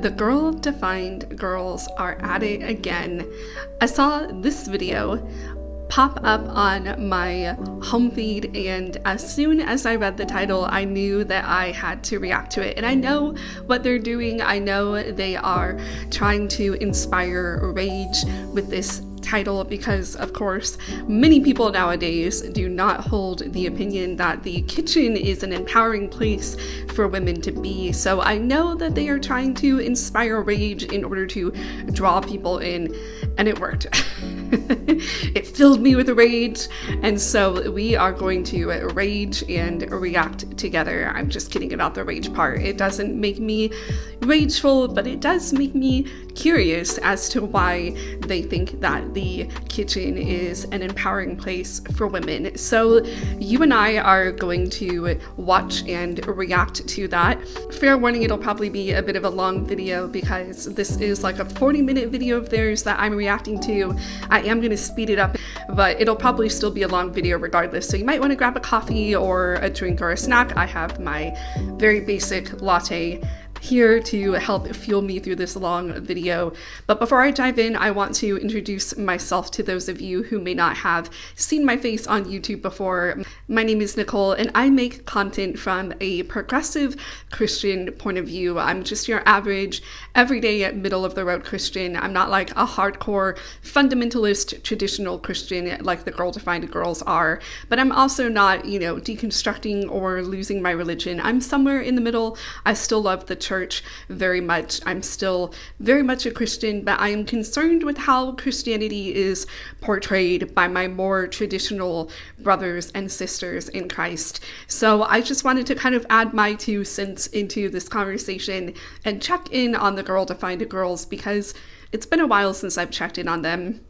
the girl-defined girls are at it again. I saw this video pop up on my home feed, and as soon as I read the title, I knew that I had to react to it. And I know what they're doing. I know they are trying to inspire rage with this title because, of course, many people nowadays do not hold the opinion that the kitchen is an empowering place for women to be. So I know that they are trying to inspire rage in order to draw people in, and it worked. It filled me with rage, and so we are going to rage and react together. I'm just kidding about the rage part. It doesn't make me rageful, but it does make me curious as to why they think that the kitchen is an empowering place for women. So you and I are going to watch and react to that. Fair warning, it'll probably be a bit of a long video because this is like a 40-minute video of theirs that I'm reacting to. I am going to speed it up, but it'll probably still be a long video regardless. So you might want to grab a coffee or a drink or a snack. I have my very basic latte here to help fuel me through this long video. But before I dive in, I want to introduce myself to those of you who may not have seen my face on YouTube before. My name is Nicole, and I make content from a progressive Christian point of view. I'm just your average, everyday, middle-of-the-road Christian. I'm not like a hardcore, fundamentalist, traditional Christian like the girl-defined girls are, but I'm also not, deconstructing or losing my religion. I'm somewhere in the middle. I still love the church very much. I'm still very much a Christian, but I am concerned with how Christianity is portrayed by my more traditional brothers and sisters in Christ. So I just wanted to kind of add my 2 cents into this conversation and check in on the girl-defined girls because it's been a while since I've checked in on them.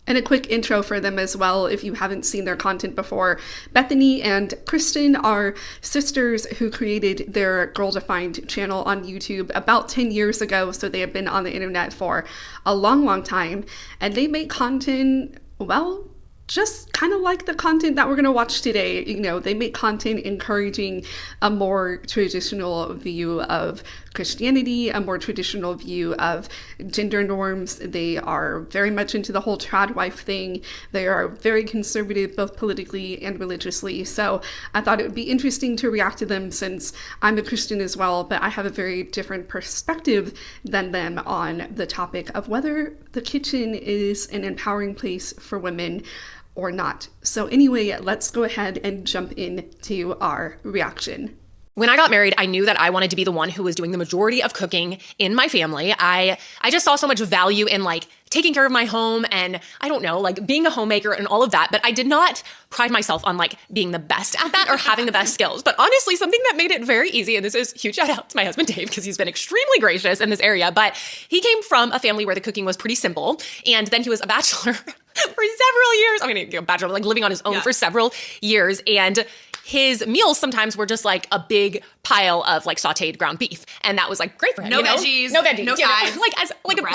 And a quick intro for them as well, if you haven't seen their content before. Bethany and Kristen are sisters who created their Girl Defined channel on YouTube about 10 years ago, so they have been on the internet for a long, long time. And they make content, well, just kind of like the content that we're going to watch today. They make content encouraging a more traditional view of Christianity, a more traditional view of gender norms. They are very much into the whole trad wife thing. They are very conservative, both politically and religiously. So I thought it would be interesting to react to them since I'm a Christian as well, but I have a very different perspective than them on the topic of whether the kitchen is an empowering place for women or not. So anyway, let's go ahead and jump into our reaction. When I got married, I knew that I wanted to be the one who was doing the majority of cooking in my family. I just saw so much value in taking care of my home and being a homemaker and all of that. But I did not pride myself on being the best at that or having the best skills. But honestly, something that made it very easy, and this is huge shout out to my husband, Dave, because he's been extremely gracious in this area. But he came from a family where the cooking was pretty simple. And then he was a bachelor for several years. A bachelor, living on his own for several years. And his meals sometimes were just a big pile of sauteed ground beef. And that was great for him. No veggies, no veggies. No sides.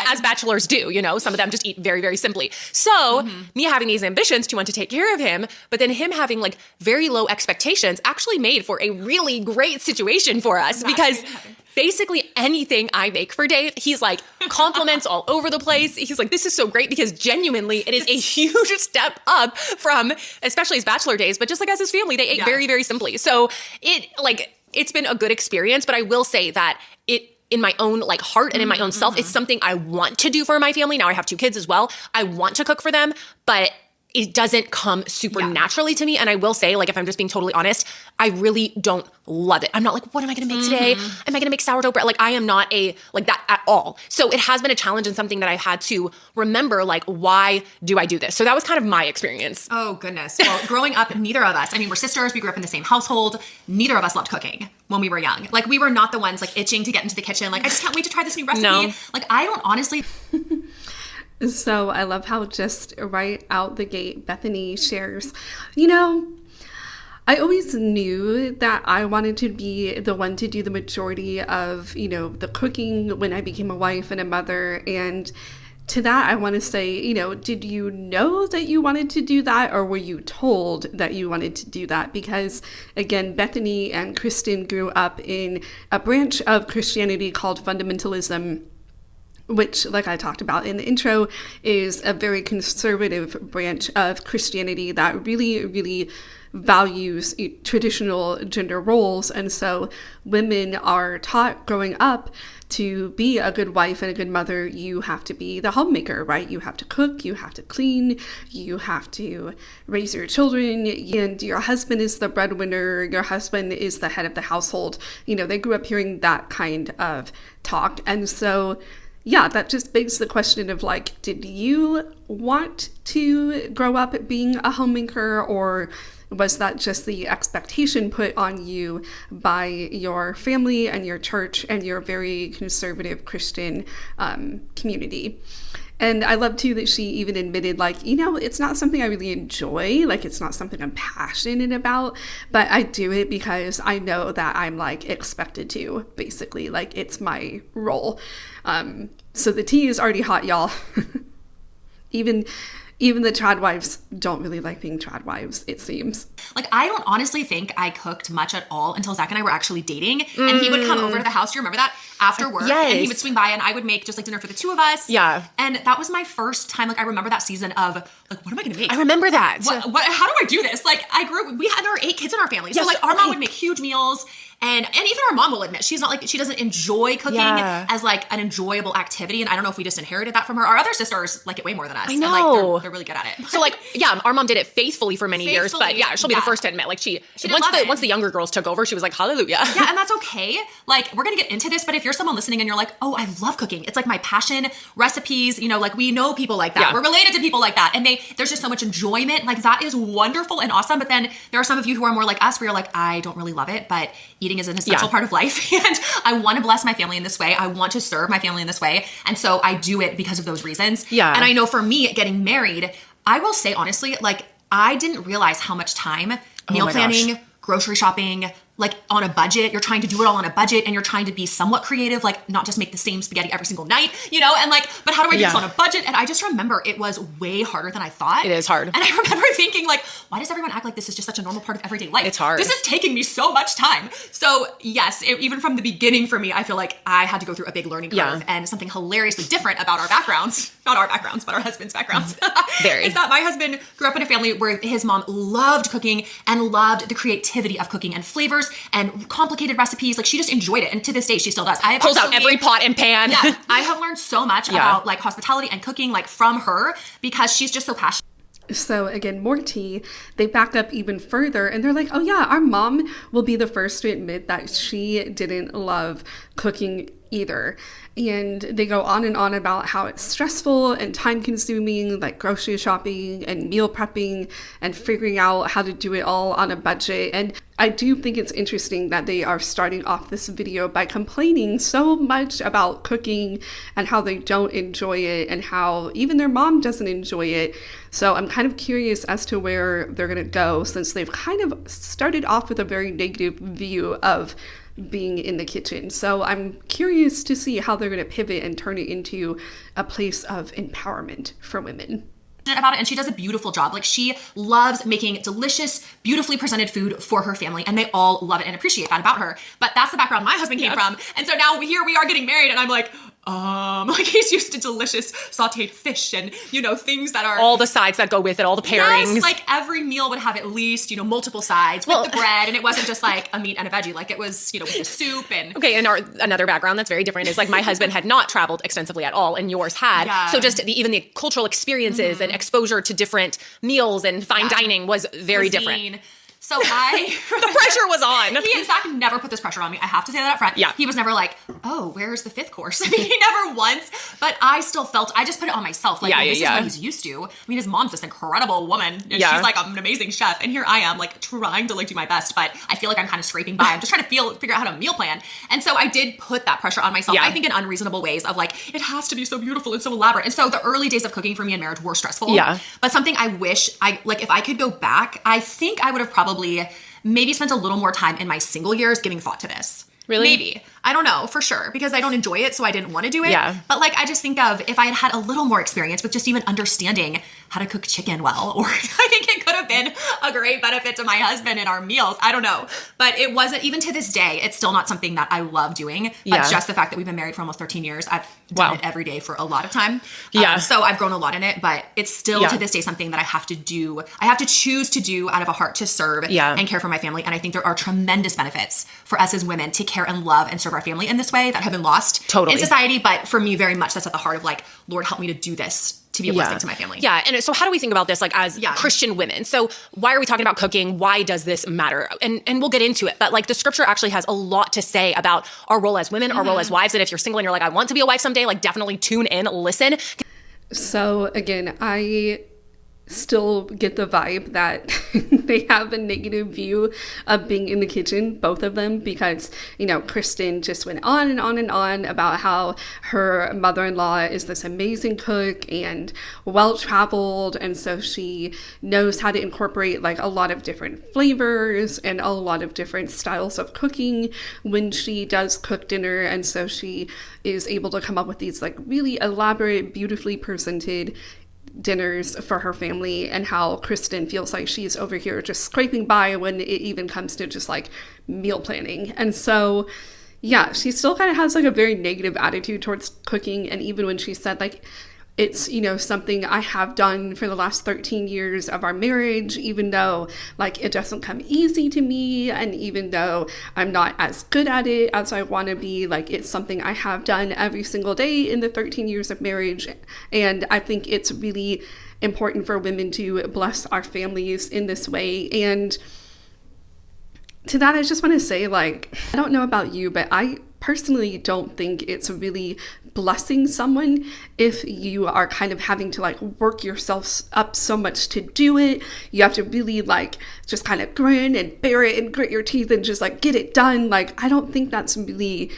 As bachelors do, some of them just eat very, very simply. So me having these ambitions to want to take care of him, but then him having very low expectations actually made for a really great situation for us because basically anything I make for Dave, he's compliments all over the place. He's this is so great because genuinely it is a huge step up from, especially his bachelor days, but just as his family, they ate very, very simply. So it's been a good experience, but I will say that in my own heart and in my own self, it's something I want to do for my family. Now I have 2 kids as well. I want to cook for them, but it doesn't come super naturally to me. And I will say, if I'm just being totally honest, I really don't love it. I'm not what am I going to make today? Am I going to make sourdough bread? I am not that at all. So it has been a challenge and something that I've had to remember, why do I do this? So that was kind of my experience. Oh, goodness. Well, growing up, neither of us, we're sisters. We grew up in the same household. Neither of us loved cooking when we were young. We were not the ones itching to get into the kitchen. I just can't wait to try this new recipe. No. I don't honestly... So I love how just right out the gate, Bethany shares, I always knew that I wanted to be the one to do the majority of, the cooking when I became a wife and a mother. And to that, I want to say, you know, did you know that you wanted to do that, or were you told that you wanted to do that? Because again, Bethany and Kristen grew up in a branch of Christianity called fundamentalism, which, like I talked about in the intro, is a very conservative branch of Christianity that really, really values traditional gender roles. And so women are taught growing up to be a good wife and a good mother, you have to be the homemaker, right? You have to cook, you have to clean, you have to raise your children, and your husband is the breadwinner, your husband is the head of the household. You know, they grew up hearing that kind of talk. And so yeah, that just begs the question of like, did you want to grow up being a homemaker, or was that just the expectation put on you by your family and your church and your very conservative Christian community? And I love too that she even admitted, like, you know, it's not something I really enjoy, like it's not something I'm passionate about, but I do it because I know that I'm like expected to, basically, like it's my role. So the tea is already hot, y'all. Even the trad wives don't really like being trad wives, it seems. Like, I don't honestly think I cooked much at all until Zach and I were actually dating. And he would come over to the house. Do you remember that? After work. Yes. And he would swing by and I would make just like dinner for the two of us. Yeah. And that was my first time. Like, I remember that season of like, what am I going to make? I remember that. How do I do this? Like, we had our 8 kids in our family. So Yes, like our mom okay. would make huge meals. And even our mom will admit, she's not like, she doesn't enjoy cooking as like an enjoyable activity. And I don't know if we just inherited that from her. Our other sisters like it way more than us. I And know. like, they're really good at it. So like, yeah, our mom did it faithfully for many years, but yeah, she'll be the first to admit, like did love it. once the younger girls took over, she was like, hallelujah. Yeah, and that's okay. Like, we're gonna get into this, but if you're someone listening and you're like, oh, I love cooking. It's like my passion, recipes, you know, like we know people like that. Yeah. We're related to people like that. And there's just so much enjoyment. Like, that is wonderful and awesome. But then there are some of you who are more like us, where you're like, I don't really love it, but eating is an essential part of life. And I want to bless my family in this way. I want to serve my family in this way. And so I do it because of those reasons. Yeah. And I know for me, getting married, I will say honestly, like, I didn't realize how much time meal planning, grocery shopping, like on a budget, you're trying to do it all on a budget and you're trying to be somewhat creative, like not just make the same spaghetti every single night, you know, and like, but how do I do this on a budget? And I just remember it was way harder than I thought. It is hard. And I remember thinking like, why does everyone act like this is just such a normal part of everyday life? It's hard. This is taking me so much time. So yes, even from the beginning for me, I feel like I had to go through a big learning curve and something hilariously different about our backgrounds, not our backgrounds, but our husband's backgrounds. Very. Is that my husband grew up in a family where his mom loved cooking and loved the creativity of cooking and flavors and complicated recipes. Like, she just enjoyed it. And to this day, she still does. Pulls out every pot and pan. Yeah, I have learned so much about like hospitality and cooking, like from her, because she's just so passionate. So again, more tea. They back up even further and they're like, oh yeah, our mom will be the first to admit that she didn't love cooking either. And they go on and on about how it's stressful and time consuming, like grocery shopping and meal prepping and figuring out how to do it all on a budget. And I do think it's interesting that they are starting off this video by complaining so much about cooking and how they don't enjoy it and how even their mom doesn't enjoy it. So I'm kind of curious as to where they're going to go, since they've kind of started off with a very negative view of being in the kitchen. So I'm curious to see how they're going to pivot and turn it into a place of empowerment for women about it, and she does a beautiful job. Like, she loves making delicious, beautifully presented food for her family, and they all love it and appreciate that about her. But that's the background my husband came from. And so now here we are getting married, and I'm like, like, he's used to delicious sauteed fish and, you know, things that are all the sides that go with it, all the pairings. Yes, like every meal would have at least, you know, multiple sides with the bread, and it wasn't just like a meat and a veggie. Like, it was, you know, with the soup and... Okay, and another background that's very different is like my husband had not traveled extensively at all, and yours had. Yeah. So just even the cultural experiences and exposure to different meals and fine dining was very different. So the pressure was on. He, in fact, never put this pressure on me. I have to say that up front. Yeah. He was never like, oh, where's the 5th course? I mean, he never once, but I still felt, I just put it on myself. Like, this is what he's used to. I mean, his mom's this incredible woman. And she's like an amazing chef. And here I am, like, trying to like do my best, but I feel like I'm kind of scraping by. I'm just trying to figure out how to meal plan. And so I did put that pressure on myself. I think in unreasonable ways of like, it has to be so beautiful and so elaborate. And so the early days of cooking for me in marriage were stressful. Yeah. But something I wish if I could go back, I think I would have probably maybe spent a little more time in my single years giving thought to this. Really? Maybe. I don't know for sure because I don't enjoy it, so I didn't want to do it. Yeah. But like, I just think of if I had had a little more experience with just even understanding how to cook chicken well, or I think it could have been a great benefit to my husband in our meals. I don't know. But it wasn't, even to this day, it's still not something that I love doing. But just the fact that we've been married for almost 13 years, I've done it every day for a lot of time. So I've grown a lot in it, but it's still to this day something that I have to do. I have to choose to do out of a heart to serve and care for my family. And I think there are tremendous benefits for us as women to care and love and serve our family in this way that have been lost in society. But for me, very much that's at the heart of like, Lord, help me to do this, to be a blessing to my family. Yeah. And so how do we think about this like as Christian women? So why are we talking about cooking? Why does this matter? And we'll get into it. But like the scripture actually has a lot to say about our role as women, our role as wives. And if you're single and you're like, I want to be a wife someday, like definitely tune in, listen. So again, I still get the vibe that they have a negative view of being in the kitchen, both of them, because, you know, Kristen just went on and on and on about how her mother-in-law is this amazing cook and well-traveled, and so she knows how to incorporate like a lot of different flavors and a lot of different styles of cooking when she does cook dinner, and so she is able to come up with these like really elaborate, beautifully presented dinners for her family, and how Kristen feels like she's over here just scraping by when it even comes to just like meal planning. And so yeah, she still kind of has like a very negative attitude towards cooking. And even when she said like, it's, you know, something I have done for the last 13 years of our marriage, even though like it doesn't come easy to me, and even though I'm not as good at it as I want to be, like it's something I have done every single day in the 13 years of marriage. And I think it's really important for women to bless our families in this way. And to that, I just want to say, like, I don't know about you, but I personally don't think it's really blessing someone if you are kind of having to like work yourself up so much to do it. You have to really like just kind of grin and bear it and grit your teeth and just like get it done. Like, I don't think that's really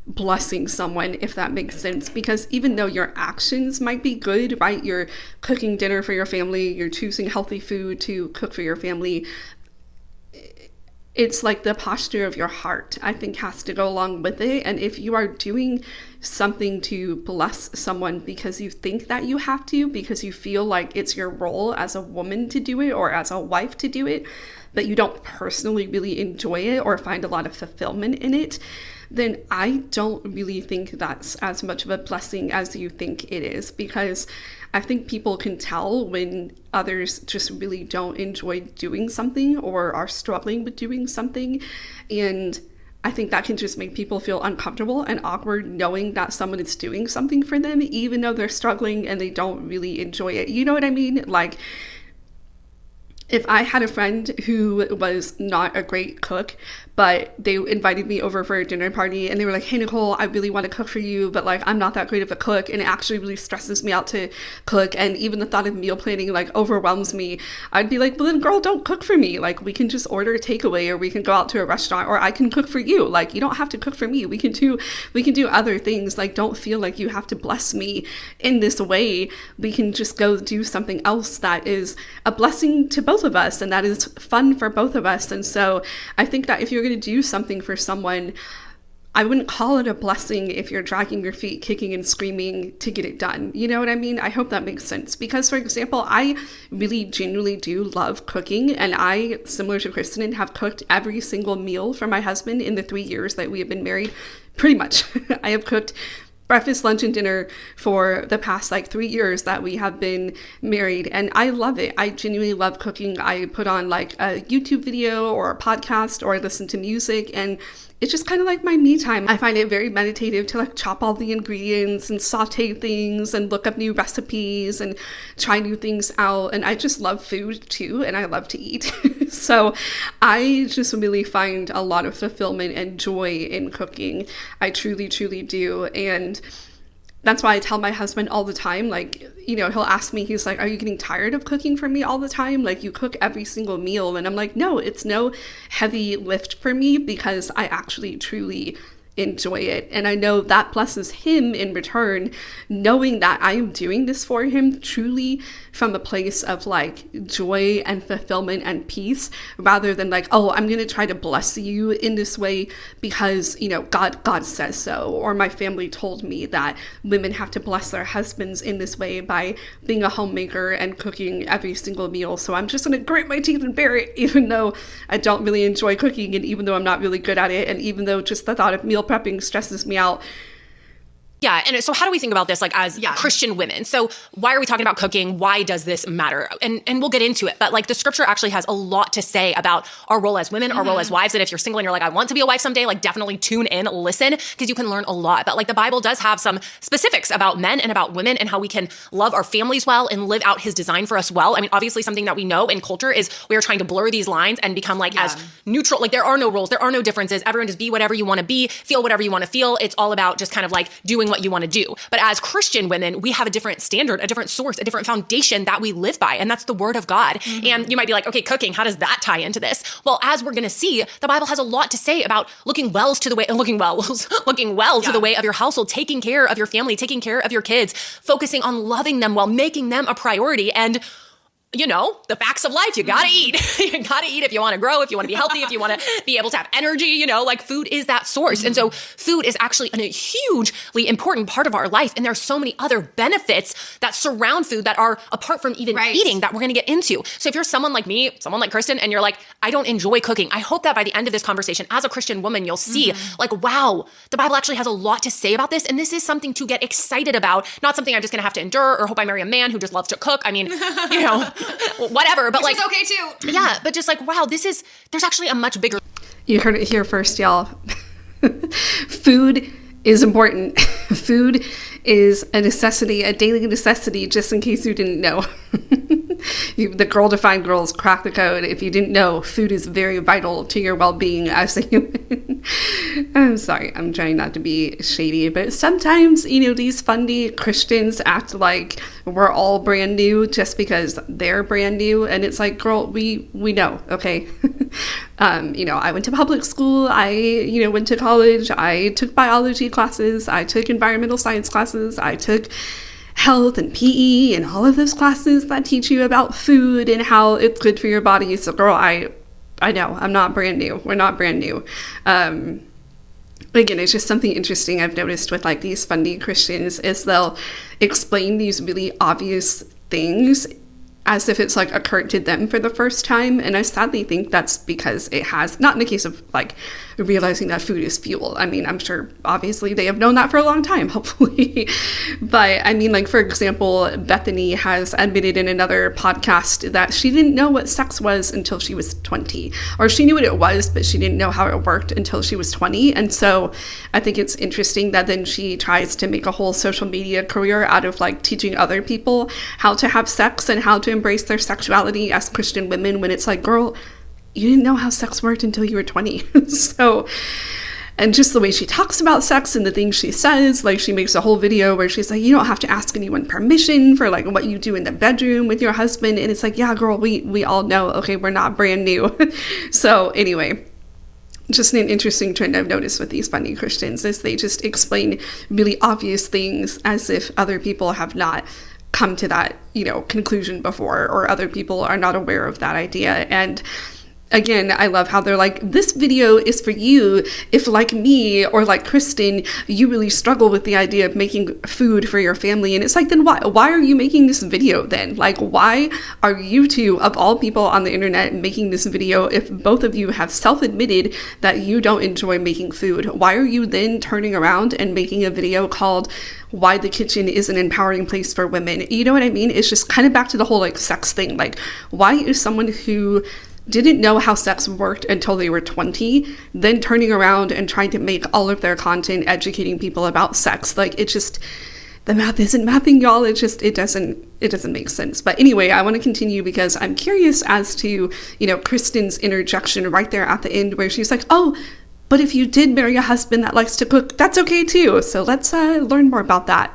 blessing someone, if that makes sense, because even though your actions might be good, right? You're cooking dinner for your family, you're choosing healthy food to cook for your family, it's like the posture of your heart, I think, has to go along with it. And if you are doing something to bless someone because you think that you have to, because you feel like it's your role as a woman to do it or as a wife to do it, but you don't personally really enjoy it or find a lot of fulfillment in it, then I don't really think that's as much of a blessing as you think it is, because I think people can tell when others just really don't enjoy doing something or are struggling with doing something. And I think that can just make people feel uncomfortable and awkward knowing that someone is doing something for them, even though they're struggling and they don't really enjoy it. You know what I mean? Like, if I had a friend who was not a great cook, but they invited me over for a dinner party and they were like, hey, Nicole, I really want to cook for you, but like, I'm not that great of a cook and it actually really stresses me out to cook. And even the thought of meal planning like overwhelms me. I'd be like, well then girl, don't cook for me. Like, we can just order a takeaway, or we can go out to a restaurant, or I can cook for you. Like, you don't have to cook for me. We can do other things. Like, don't feel like you have to bless me in this way. We can just go do something else that is a blessing to both of us and that is fun for both of us. And so I think that if you're going to do something for someone, I wouldn't call it a blessing if you're dragging your feet, kicking and screaming to get it done. You know what I mean? I hope that makes sense. Because, for example, I really genuinely do love cooking, and I, similar to Kristen, have cooked every single meal for my husband in the 3 years that we have been married. Pretty much. I have cooked breakfast, lunch, and dinner for the past like 3 years that we have been married, and I love it. I genuinely love cooking. I put on like a YouTube video or a podcast, or I listen to music, and it's just kind of like my me time. I find it very meditative to like chop all the ingredients and saute things and look up new recipes and try new things out. And I just love food too, and I love to eat. So I just really find a lot of fulfillment and joy in cooking. I truly, truly do. And that's why I tell my husband all the time, like, you know, he'll ask me, he's like, are you getting tired of cooking for me all the time? Like, you cook every single meal. And I'm like, no, it's no heavy lift for me, because I actually truly enjoy it. And I know that blesses him in return, knowing that I am doing this for him truly from a place of like joy and fulfillment and peace, rather than like, oh, I'm going to try to bless you in this way because, you know, God says so, or my family told me that women have to bless their husbands in this way by being a homemaker and cooking every single meal. So I'm just going to grit my teeth and bear it, even though I don't really enjoy cooking, and even though I'm not really good at it, and even though just the thought of meal prepping stresses me out. Yeah. And so how do we think about this like as Christian women? So why are we talking about cooking? Why does this matter? And we'll get into it. But like the scripture actually has a lot to say about our role as women, our role as wives. And if you're single and you're like, I want to be a wife someday, like definitely tune in, listen, because you can learn a lot. But like the Bible does have some specifics about men and about women and how we can love our families well and live out his design for us well. I mean, obviously something that we know in culture is we are trying to blur these lines and become like as neutral. Like there are no rules. There are no differences. Everyone just be whatever you want to be, feel whatever you want to feel. It's all about just kind of like doing what you want to do. But as Christian women, we have a different standard, a different source, a different foundation that we live by. And that's the word of God. And you might be like, okay, cooking, how does that tie into this? Well, as we're going to see, the Bible has a lot to say about looking well to the way of your household, taking care of your family, taking care of your kids, focusing on loving them well, making them a priority. And you know, the facts of life, you gotta eat. You gotta eat if you wanna grow, if you wanna be healthy, if you wanna be able to have energy, you know, like food is that source. And so food is actually a hugely important part of our life. And there are so many other benefits that surround food that are apart from even eating that we're gonna get into. So if you're someone like me, someone like Kristen, and you're like, I don't enjoy cooking, I hope that by the end of this conversation, as a Christian woman, you'll see like, wow, the Bible actually has a lot to say about this. And this is something to get excited about, not something I'm just gonna have to endure or hope I marry a man who just loves to cook. I mean, you know, whatever, but which like, is okay too. Yeah, but just like, wow, there's actually a much bigger. You heard it here first, y'all. Food is important. Food is a necessity, a daily necessity, just in case you didn't know. The Girl Defined Girls crack the code. If you didn't know, food is very vital to your well-being as a human. I'm sorry, I'm trying not to be shady, but sometimes, you know, these funny Christians act like we're all brand new just because they're brand new. And it's like, girl, we know, okay? You know, I went to public school. I, you know, went to college. I took biology classes. I took environmental science classes. I took health and PE and all of those classes that teach you about food and how it's good for your body. So girl, I know I'm not brand new. We're not brand new. Again, it's just something interesting I've noticed with like these funny Christians is they'll explain these really obvious things as if it's like occurred to them for the first time. And I sadly think that's because it has, not in the case of like realizing that food is fuel. I mean, I'm sure obviously they have known that for a long time, hopefully. But I mean, like, for example, Bethany has admitted in another podcast that she didn't know what sex was until she was 20, or she knew what it was, but she didn't know how it worked until she was 20. And so I think it's interesting that then she tries to make a whole social media career out of like teaching other people how to have sex and how to embrace their sexuality as Christian women, when it's like, girl, you didn't know how sex worked until you were 20. So, and just the way she talks about sex and the things she says, like she makes a whole video where she's like, you don't have to ask anyone permission for like what you do in the bedroom with your husband. And it's like, yeah, girl, we all know, okay, we're not brand new. So anyway, just an interesting trend I've noticed with these funny Christians is they just explain really obvious things as if other people have not come to that, you know, conclusion before, or other people are not aware of that idea. And again, I love how they're like, this video is for you if, like me or like Kristen, you really struggle with the idea of making food for your family. And it's like, then why are you making this video then? Like, why are you two, of all people on the internet, making this video if both of you have self-admitted that you don't enjoy making food? Why are you then turning around and making a video called Why the Kitchen is an Empowering Place for Women? You know what I mean? It's just kind of back to the whole like sex thing. Like, why is someone who didn't know how sex worked until they were 20, then turning around and trying to make all of their content educating people about sex? Like, it just, the math isn't mathing, y'all. It doesn't make sense. But anyway, I want to continue because I'm curious as to, you know, Kristen's interjection right there at the end where she's like, oh, but if you did marry a husband that likes to cook, that's okay too. So let's learn more about that.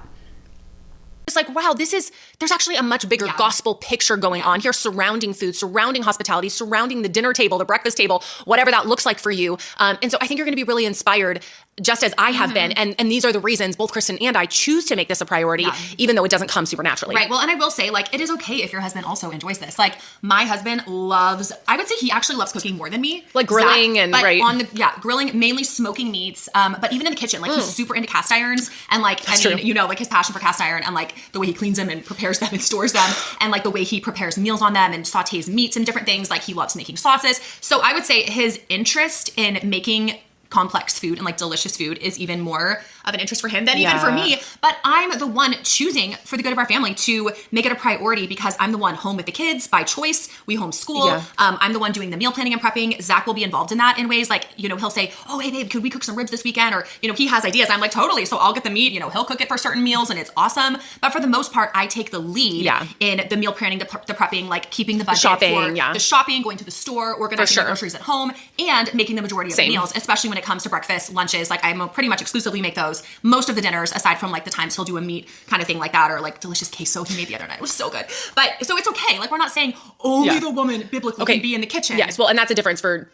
It's like, wow, there's actually a much bigger gospel picture going on here surrounding food, surrounding hospitality, surrounding the dinner table, the breakfast table, whatever that looks like for you. And so I think you're going to be really inspired just as I have been. And these are the reasons both Kristen and I choose to make this a priority, even though it doesn't come super naturally. Right. Well, and I will say, like, it is okay if your husband also enjoys this. Like, my husband loves, I would say he actually loves cooking more than me. Like grilling Zach, and, but right. on the, grilling, mainly smoking meats. But even in the kitchen, like, he's super into cast irons. And like, That's I mean, true. you know, like his passion for cast iron and like the way he cleans them and prepares them and stores them and like the way he prepares meals on them and sautés meats and different things. Like, he loves making sauces. So I would say his interest in making complex food and like delicious food is even more of an interest for him than even for me. But I'm the one choosing for the good of our family to make it a priority because I'm the one home with the kids by choice. We homeschool. Yeah. I'm the one doing the meal planning and prepping. Zach will be involved in that in ways like, you know, he'll say, oh, hey babe, could we cook some ribs this weekend? Or, you know, he has ideas. I'm like, totally. So I'll get the meat, you know, he'll cook it for certain meals and it's awesome. But for the most part, I take the lead in the meal planning, the prepping, like keeping the budget shopping, for the shopping, going to the store, organizing the groceries at home, and making the majority of the meals, especially when it comes to breakfast, lunches. Like, I pretty much exclusively make those most of the dinners, aside from like the times he'll do a meat kind of thing like that, or like delicious queso he made the other night. It was so good. But so it's okay. Like, we're not saying only the woman biblically can be in the kitchen. Yes. Well, and that's a difference for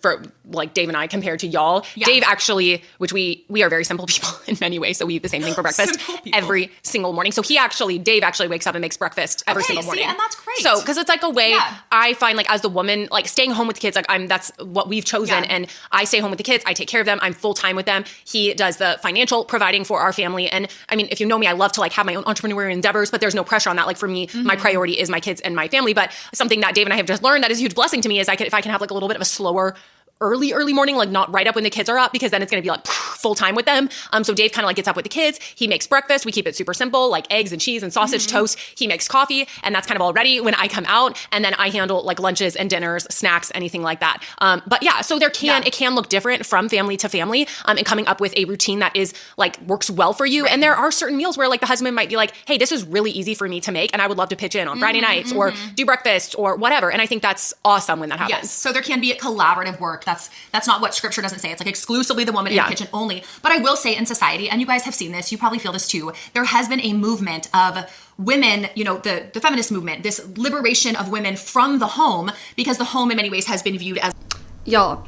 like Dave and I compared to y'all. Dave actually, which we are very simple people in many ways. So we eat the same thing for breakfast every single morning. So Dave actually wakes up and makes breakfast every single morning. And that's great. So, cause it's like a way I find, like, as the woman, like staying home with the kids, like that's what we've chosen. And I stay home with the kids. I take care of them. I'm full time with them. He does the financial providing for our family. And I mean, if you know me, I love to like have my own entrepreneurial endeavors, but there's no pressure on that. Like, for me, my priority is my kids and my family. But something that Dave and I have just learned that is a huge blessing to me is if I can have like a little bit of a slower early morning, like not right up when the kids are up, because then it's going to be like full time with them. So Dave kind of like gets up with the kids. He makes breakfast. We keep it super simple, like eggs and cheese and sausage toast. He makes coffee, and that's kind of all ready when I come out. And then I handle like lunches and dinners, snacks, anything like that. But yeah, so it can look different from family to family, and coming up with a routine that is like works well for you. Right. And there are certain meals where like the husband might be like, hey, this is really easy for me to make, and I would love to pitch in on Friday nights or do breakfast or whatever. And I think that's awesome when that happens. Yes. So there can be a collaborative work. That's not what scripture doesn't say. It's like exclusively the woman in the kitchen only. But I will say, in society, and you guys have seen this, you probably feel this too, there has been a movement of women, you know, the feminist movement, this liberation of women from the home, because the home in many ways has been viewed as... Y'all,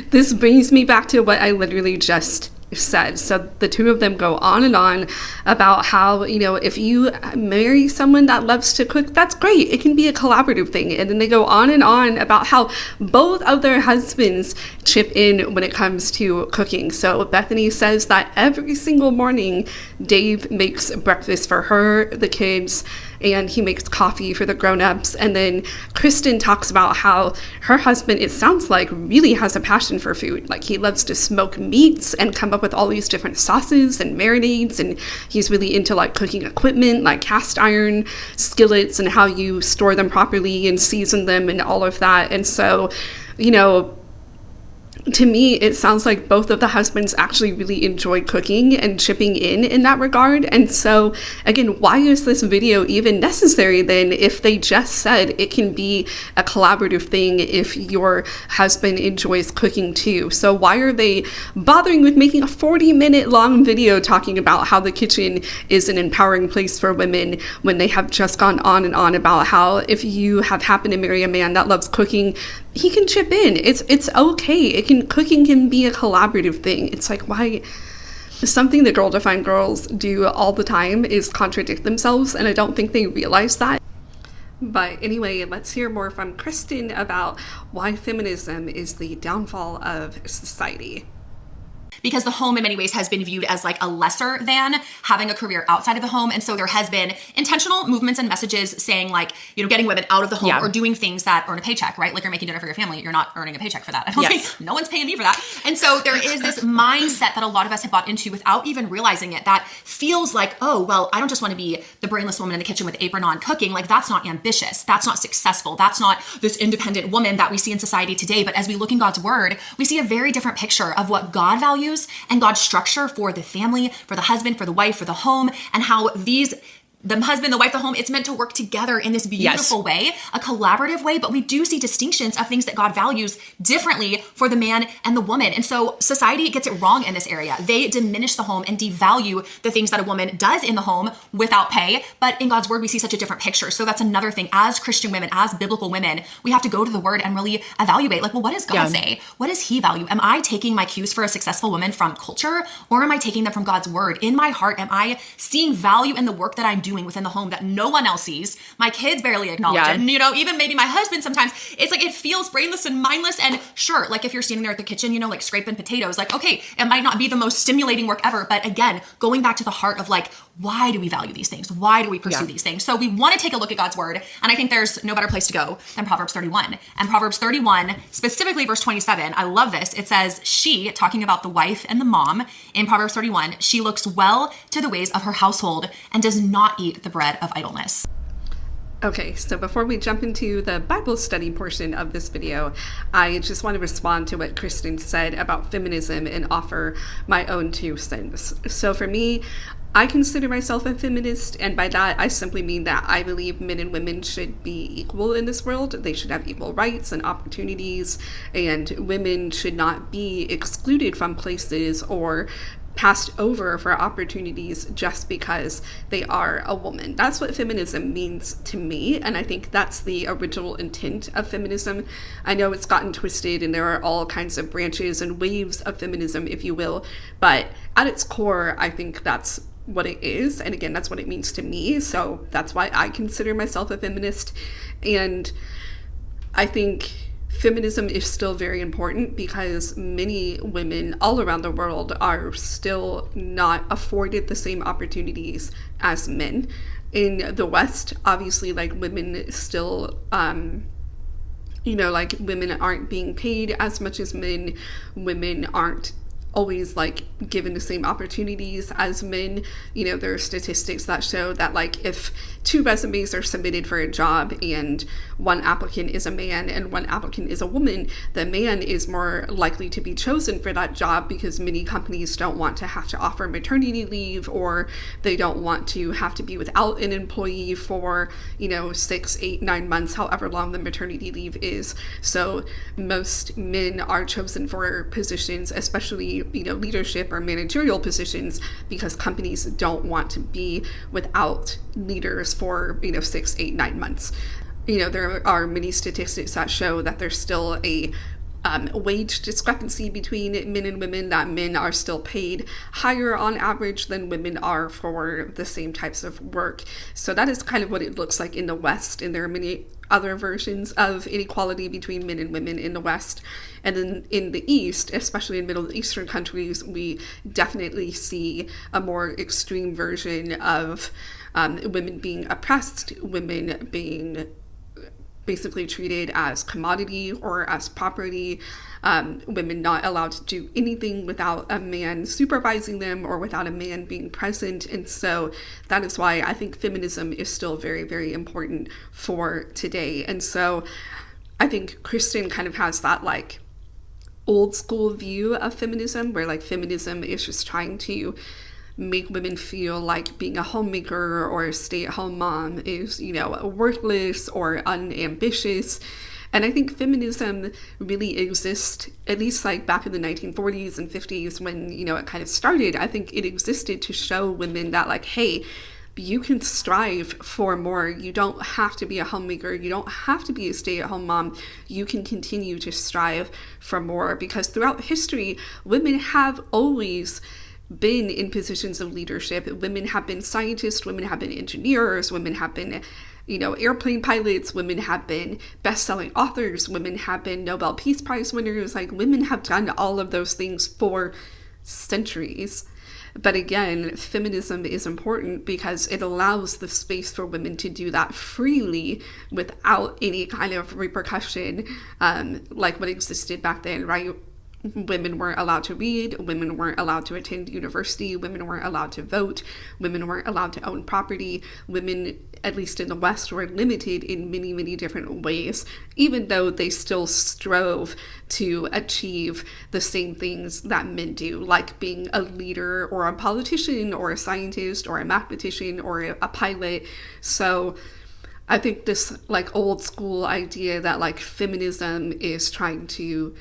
this brings me back to what I literally just said. So the two of them go on and on about how, you know, if you marry someone that loves to cook, that's great. It can be a collaborative thing. And then they go on and on about how both of their husbands chip in when it comes to cooking. So Bethany says that every single morning, Dave makes breakfast for her, the kids, and he makes coffee for the grown-ups. And then Kristen talks about how her husband, it sounds like, really has a passion for food. Like, he loves to smoke meats and come up with all these different sauces and marinades, and he's really into like cooking equipment, like cast iron skillets and how you store them properly and season them and all of that. And so, you know, to me, it sounds like both of the husbands actually really enjoy cooking and chipping in that regard. And so, again, why is this video even necessary then if they just said it can be a collaborative thing if your husband enjoys cooking too? So why are they bothering with making a 40-minute long video talking about how the kitchen is an empowering place for women when they have just gone on and on about how if you have happened to marry a man that loves cooking, he can chip in. It's okay. Cooking can be a collaborative thing. It's like, why? Something that Girl Defined girls do all the time is contradict themselves, and I don't think they realize that. But anyway, let's hear more from Kristen about why feminism is the downfall of society. Because the home in many ways has been viewed as like a lesser than having a career outside of the home. And so there has been intentional movements and messages saying like, you know, getting women out of the home or doing things that earn a paycheck, right? Like, you're making dinner for your family. You're not earning a paycheck for that. I don't think no one's paying me for that. And so there is this mindset that a lot of us have bought into without even realizing it, that feels like, oh, well, I don't just want to be the brainless woman in the kitchen with apron on cooking. Like, that's not ambitious. That's not successful. That's not this independent woman that we see in society today. But as we look in God's word, we see a very different picture of what God values and God's structure for the family, for the husband, for the wife, for the home, and how these the husband, the wife, the home, it's meant to work together in this beautiful way, a collaborative way, but we do see distinctions of things that God values differently for the man and the woman. And so society gets it wrong in this area. They diminish the home and devalue the things that a woman does in the home without pay. But in God's word, we see such a different picture. So that's another thing. As Christian women, as biblical women, we have to go to the word and really evaluate, like, well, what does God say? What does he value? Am I taking my cues for a successful woman from culture, or am I taking them from God's word? In my heart, am I seeing value in the work that I'm doing within the home that no one else sees? My kids barely acknowledge it. And, you know, even maybe my husband sometimes, it's like it feels brainless and mindless. And sure, like if you're standing there at the kitchen, you know, like scraping potatoes, like, okay, it might not be the most stimulating work ever. But again, going back to the heart of like, why do we value these things? Why do we pursue these things? So we want to take a look at God's word. And I think there's no better place to go than Proverbs 31. And Proverbs 31, specifically verse 27, I love this. It says, she, talking about the wife and the mom in Proverbs 31, she looks well to the ways of her household and does not eat the bread of idleness. Okay, so before we jump into the Bible study portion of this video, I just want to respond to what Kristen said about feminism and offer my own 2 cents. So for me, I consider myself a feminist, and by that I simply mean that I believe men and women should be equal in this world. They should have equal rights and opportunities, and women should not be excluded from places or passed over for opportunities just because they are a woman. That's what feminism means to me, and I think that's the original intent of feminism. I know it's gotten twisted and there are all kinds of branches and waves of feminism, if you will, but at its core, I think that's what it is, and again, that's what it means to me, so that's why I consider myself a feminist. And I think feminism is still very important because many women all around the world are still not afforded the same opportunities as men. In the West, obviously, like, women still, you know, like, women aren't being paid as much as men. Women aren't always like given the same opportunities as men. You know, there are statistics that show that like if 2 resumes are submitted for a job and one applicant is a man and one applicant is a woman, the man is more likely to be chosen for that job because many companies don't want to have to offer maternity leave, or they don't want to have to be without an employee for, you know, 6, 8, 9 months, however long the maternity leave is. So most men are chosen for positions, especially, you know, leadership or managerial positions, because companies don't want to be without leaders for, you know, 6, 8, 9 months. You know, there are many statistics that show that there's still a wage discrepancy between men and women, that men are still paid higher on average than women are for the same types of work. So that is kind of what it looks like in the West, and there are many other versions of inequality between men and women in the West. And then in the East, especially in Middle Eastern countries, we definitely see a more extreme version of women being oppressed, women being basically treated as commodity or as property, women not allowed to do anything without a man supervising them or without a man being present. And so that is why I think feminism is still very, very important for today. And so I think Kristen kind of has that like old school view of feminism, where like feminism is just trying to make women feel like being a homemaker or a stay-at-home mom is, you know, worthless or unambitious. And I think feminism really exists, at least like back in the 1940s and 50s when, you know, it kind of started. I think it existed to show women that like, hey, you can strive for more. You don't have to be a homemaker. You don't have to be a stay-at-home mom. You can continue to strive for more, because throughout history, women have always been in positions of leadership. Women have been scientists, women have been engineers, women have been, you know, airplane pilots, women have been best-selling authors, women have been Nobel Peace Prize winners. Like, women have done all of those things for centuries. But again, feminism is important because it allows the space for women to do that freely without any kind of repercussion, like what existed back then, right? Women weren't allowed to read, women weren't allowed to attend university, women weren't allowed to vote, women weren't allowed to own property, women at least in the West, were limited in many, many different ways, even though they still strove to achieve the same things that men do, like being a leader or a politician or a scientist or a mathematician or a pilot. So I think this like old school idea that like feminism is trying to,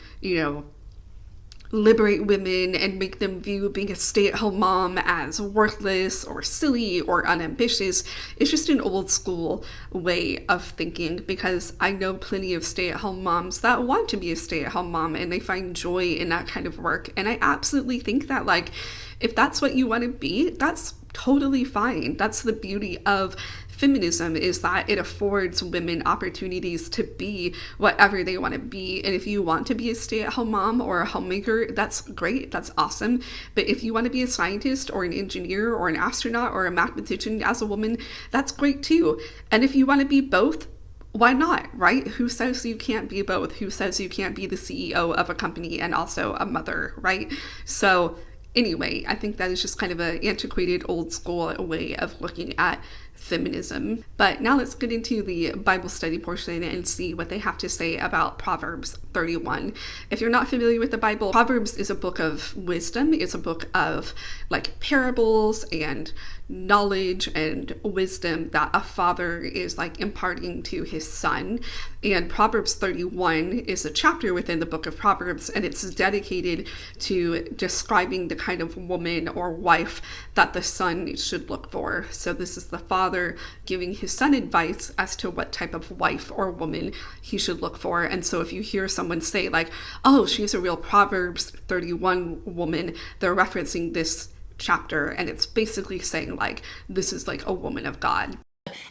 liberate women and make them view being a stay-at-home mom as worthless or silly or unambitious is just an old school way of thinking, because I know plenty of stay-at-home moms that want to be a stay-at-home mom and they find joy in that kind of work. And I absolutely think that like if that's what you want to be, that's totally fine. That's the beauty of feminism, is that it affords women opportunities to be whatever they want to be. And if you want to be a stay-at-home mom or a homemaker, that's great, that's awesome. But if you want to be a scientist or an engineer or an astronaut or a mathematician as a woman, that's great too. And if you want to be both, why not, right? Who says you can't be both? Who says you can't be the CEO of a company and also a mother, right? So anyway, I think that is just kind of an antiquated old school way of looking at feminism. But now let's get into the Bible study portion and see what they have to say about Proverbs 31. If you're not familiar with the Bible, Proverbs is a book of wisdom. It's a book of like parables and knowledge and wisdom that a father is like imparting to his son. And Proverbs 31 is a chapter within the book of Proverbs, and it's dedicated to describing the kind of woman or wife that the son should look for. So this is the father giving his son advice as to what type of wife or woman he should look for. And so if you hear someone say like, oh, she's a real Proverbs 31 woman, they're referencing this chapter, and it's basically saying like this is like a woman of God.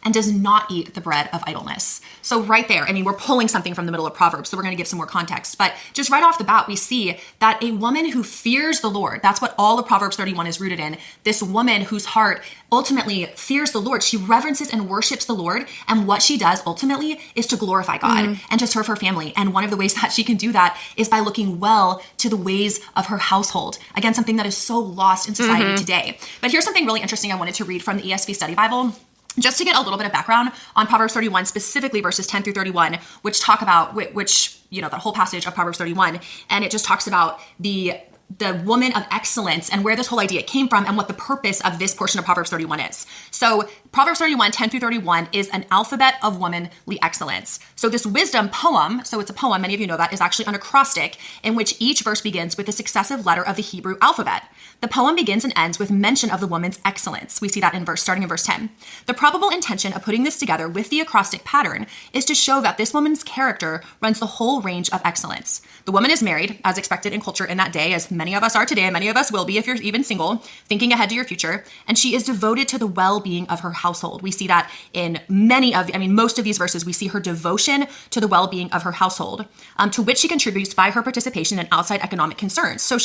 And does not eat the bread of idleness. So right there, I mean, we're pulling something from the middle of Proverbs, so we're going to give some more context. But just right off the bat, we see that a woman who fears the Lord, that's what all of Proverbs 31 is rooted in. This woman whose heart ultimately fears the Lord. She reverences and worships the Lord. And what she does ultimately is to glorify God and to serve her family. And one of the ways that she can do that is by looking well to the ways of her household. Again, something that is so lost in society today. But here's something really interesting I wanted to read from the ESV Study Bible, just to get a little bit of background on Proverbs 31, specifically verses 10 through 31, which talk about, that whole passage of Proverbs 31. And it just talks about the woman of excellence and where this whole idea came from and what the purpose of this portion of Proverbs 31 is. So Proverbs 31, 10 through 31 is an alphabet of womanly excellence. So this wisdom poem, so it's a poem, many of you know that, is actually an acrostic in which each verse begins with a successive letter of the Hebrew alphabet. The poem begins and ends with mention of the woman's excellence. We see that starting in verse 10. The probable intention of putting this together with the acrostic pattern is to show that this woman's character runs the whole range of excellence. The woman is married, as expected in culture in that day, as many of us are today, and many of us will be if you're even single, thinking ahead to your future, and she is devoted to the well-being of her household. We see that in most of these verses, we see her devotion to the well-being of her household, to which she contributes by her participation in outside economic concerns. So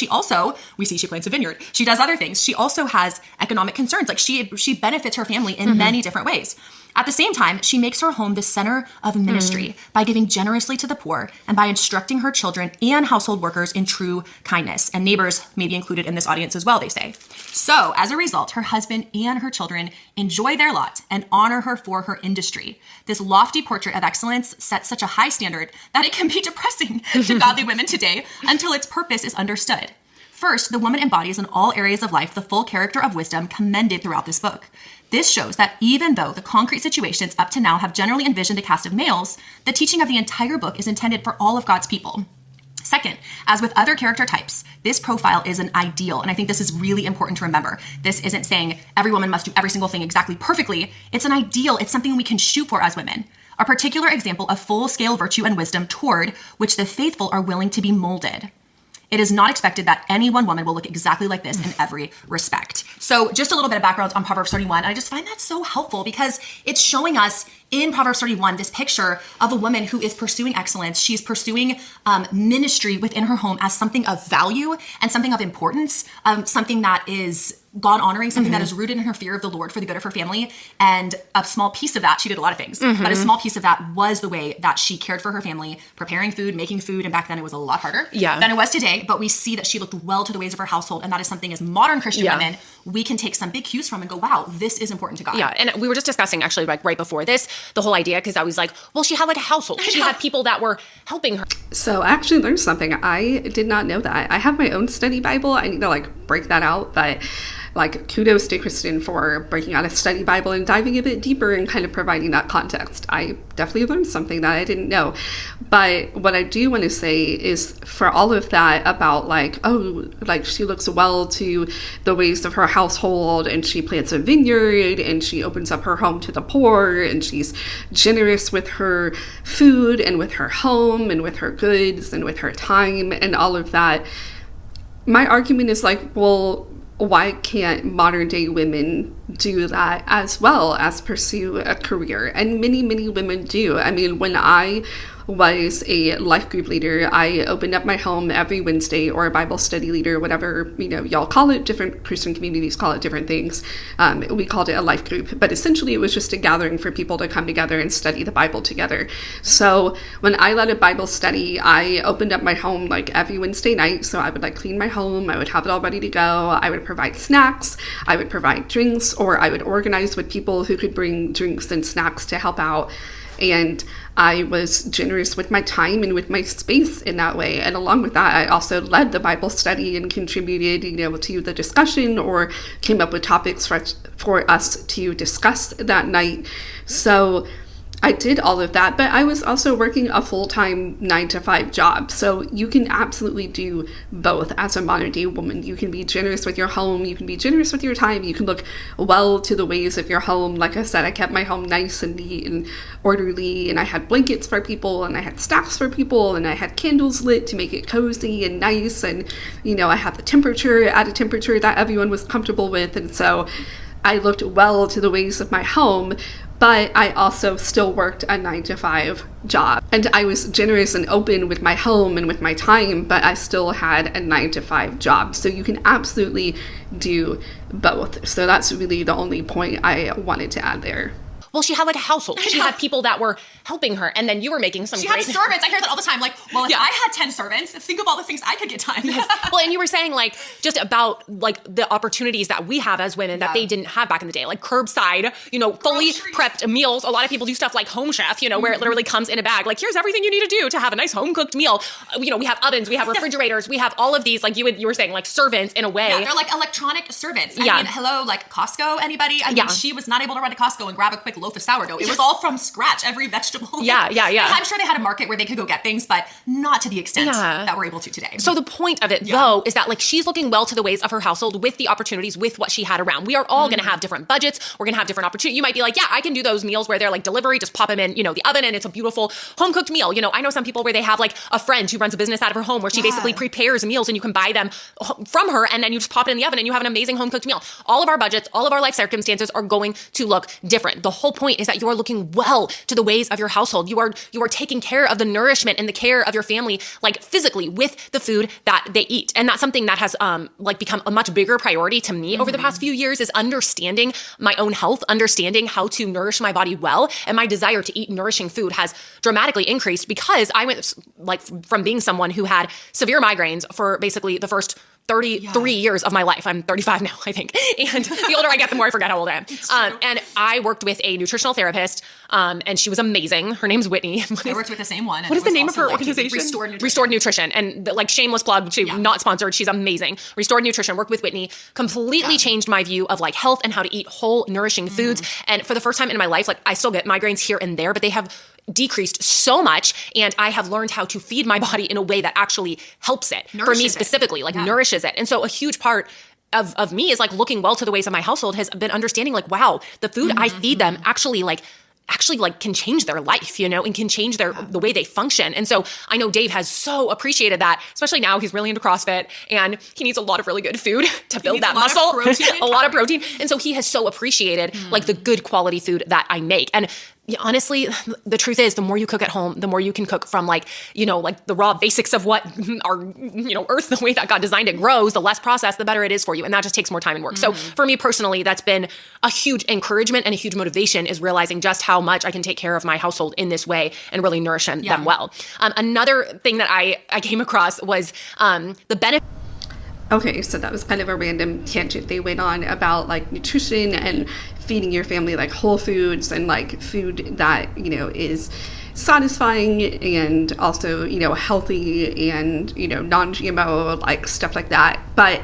we see she plants a vineyard. She does other things. She also has economic concerns. Like she benefits her family in many different ways. At the same time, she makes her home the center of ministry by giving generously to the poor and by instructing her children and household workers in true kindness. And neighbors may be included in this audience as well, they say. So as a result, her husband and her children enjoy their lot and honor her for her industry. This lofty portrait of excellence sets such a high standard that it can be depressing to godly women today until its purpose is understood. First, the woman embodies in all areas of life the full character of wisdom commended throughout this book. This shows that even though the concrete situations up to now have generally envisioned a cast of males, the teaching of the entire book is intended for all of God's people. Second, as with other character types, this profile is an ideal, and I think this is really important to remember. This isn't saying every woman must do every single thing exactly perfectly. It's an ideal. It's something we can shoot for as women. A particular example of full-scale virtue and wisdom toward which the faithful are willing to be molded. It is not expected that any one woman will look exactly like this in every respect. So just a little bit of background on Proverbs 31. I just find that so helpful because it's showing us in Proverbs 31 this picture of a woman who is pursuing excellence. She's pursuing ministry within her home as something of value and something of importance, something that is God honoring, something that is rooted in her fear of the Lord for the good of her family. And a small piece of that, she did a lot of things, but a small piece of that was the way that she cared for her family, preparing food, making food. And back then it was a lot harder than it was today. But we see that she looked well to the ways of her household. And that is something as modern Christian women, we can take some big cues from and go, wow, this is important to God. Yeah. And we were just discussing actually like right before this, the whole idea, because I was like, well, she had like a household. She had people that were helping her. So I actually learned something. I did not know that. I have my own study Bible. I need to like break that out, but like kudos to Kristen for breaking out a study Bible and diving a bit deeper and kind of providing that context. I definitely learned something that I didn't know. But what I do want to say is for all of that about like, oh, like she looks well to the ways of her household and she plants a vineyard and she opens up her home to the poor and she's generous with her food and with her home and with her goods and with her time and all of that. My argument is like, well, why can't modern day women do that as well as pursue a career? And many, many women do. I mean, when I was a life group leader, I opened up my home every Wednesday, or a Bible study leader, whatever, you know, y'all call it. Different Christian communities call it different things. We called it a life group, but essentially it was just a gathering for people to come together and study the Bible together. So when I led a Bible study, I opened up my home like every Wednesday night. So I would like clean my home. I would have it all ready to go. I would provide snacks. I would provide drinks, or I would organize with people who could bring drinks and snacks to help out. And I was generous with my time and with my space in that way. And along with that, I also led the Bible study and contributed, you know, to the discussion or came up with topics for us to discuss that night. So I did all of that, but I was also working a full-time 9-to-5 job. So you can absolutely do both as a modern day woman. You can be generous with your home. You can be generous with your time. You can look well to the ways of your home. Like I said, I kept my home nice and neat and orderly, and I had blankets for people, and I had stacks for people, and I had candles lit to make it cozy and nice. And, you know, I had the temperature at a temperature that everyone was comfortable with. And so I looked well to the ways of my home, but I also still worked a 9-to-5 job. And I was generous and open with my home and with my time, but I still had a 9-to-5 job. So you can absolutely do both. So that's really the only point I wanted to add there. Well, she had like a household. She had people that were helping her, and then you were making some She great... had servants. I hear that all the time. Like, well, if I had 10 servants, think of all the things I could get done. Well, and you were saying like just about like the opportunities that we have as women that they didn't have back in the day, like curbside, you know, fully prepped meals. A lot of people do stuff like Home Chef, you know, where it literally comes in a bag. Like, here's everything you need to do to have a nice home cooked meal. You know, we have ovens, we have refrigerators, we have all of these, like you were saying, like servants in a way. Yeah, they're like electronic servants. I mean, hello, like Costco, anybody? I mean, she was not able to run to Costco and grab a quick loaf of sourdough. It was all from scratch, every vegetable. Yeah. I'm sure they had a market where they could go get things, but not to the extent that we're able to today. So the point of it, though, is that like she's looking well to the ways of her household with the opportunities, with what she had around. We are all going to have different budgets. We're going to have different opportunities. You might be like, yeah, I can do those meals where they're like delivery, just pop them in, you know, the oven, and it's a beautiful home cooked meal. You know, I know some people where they have like a friend who runs a business out of her home where she basically prepares meals and you can buy them from her, and then you just pop it in the oven and you have an amazing home cooked meal. All of our budgets, all of our life circumstances are going to look different. The whole point is that you are looking well to the ways of your household. You are taking care of the nourishment and the care of your family, like physically with the food that they eat. And that's something that has like become a much bigger priority to me over the past few years, is understanding my own health, understanding how to nourish my body well. And my desire to eat nourishing food has dramatically increased because I went like from being someone who had severe migraines for basically the first 33 years of my life. I'm 35 now, I think. And the older I get, the more I forget how old I am. And I worked with a nutritional therapist, and she was amazing. Her name's Whitney. I worked with the same one. What is the name of her organization? Restored Nutrition. And like shameless plug, not sponsored. She's amazing. Restored Nutrition, worked with Whitney, completely changed my view of like health and how to eat whole, nourishing foods. And for the first time in my life, like I still get migraines here and there, but they have decreased so much, and I have learned how to feed my body in a way that actually helps it, for me specifically, nourishes it. And so a huge part of me is like looking well to the ways of my household has been understanding like, wow, the food I feed them actually can change their life, you know, and can change the way they function. And so I know Dave has so appreciated that, especially now he's really into CrossFit and he needs a lot of really good food to build that muscle, a lot of protein. And so he has so appreciated like the good quality food that I make. And Yeah, honestly, the truth is the more you cook at home, the more you can cook from like the raw basics of what our, earth, the way that God designed it grows, the less processed, the better it is for you. And that just takes more time and work. So for me personally, that's been a huge encouragement and a huge motivation, is realizing just how much I can take care of my household in this way and really nourish them well. Another thing that I came across was the benefit. Okay, so that was kind of a random tangent they went on about like nutrition and feeding your family like whole foods and like food that, is satisfying and also, healthy and, non-GMO, like stuff like that. But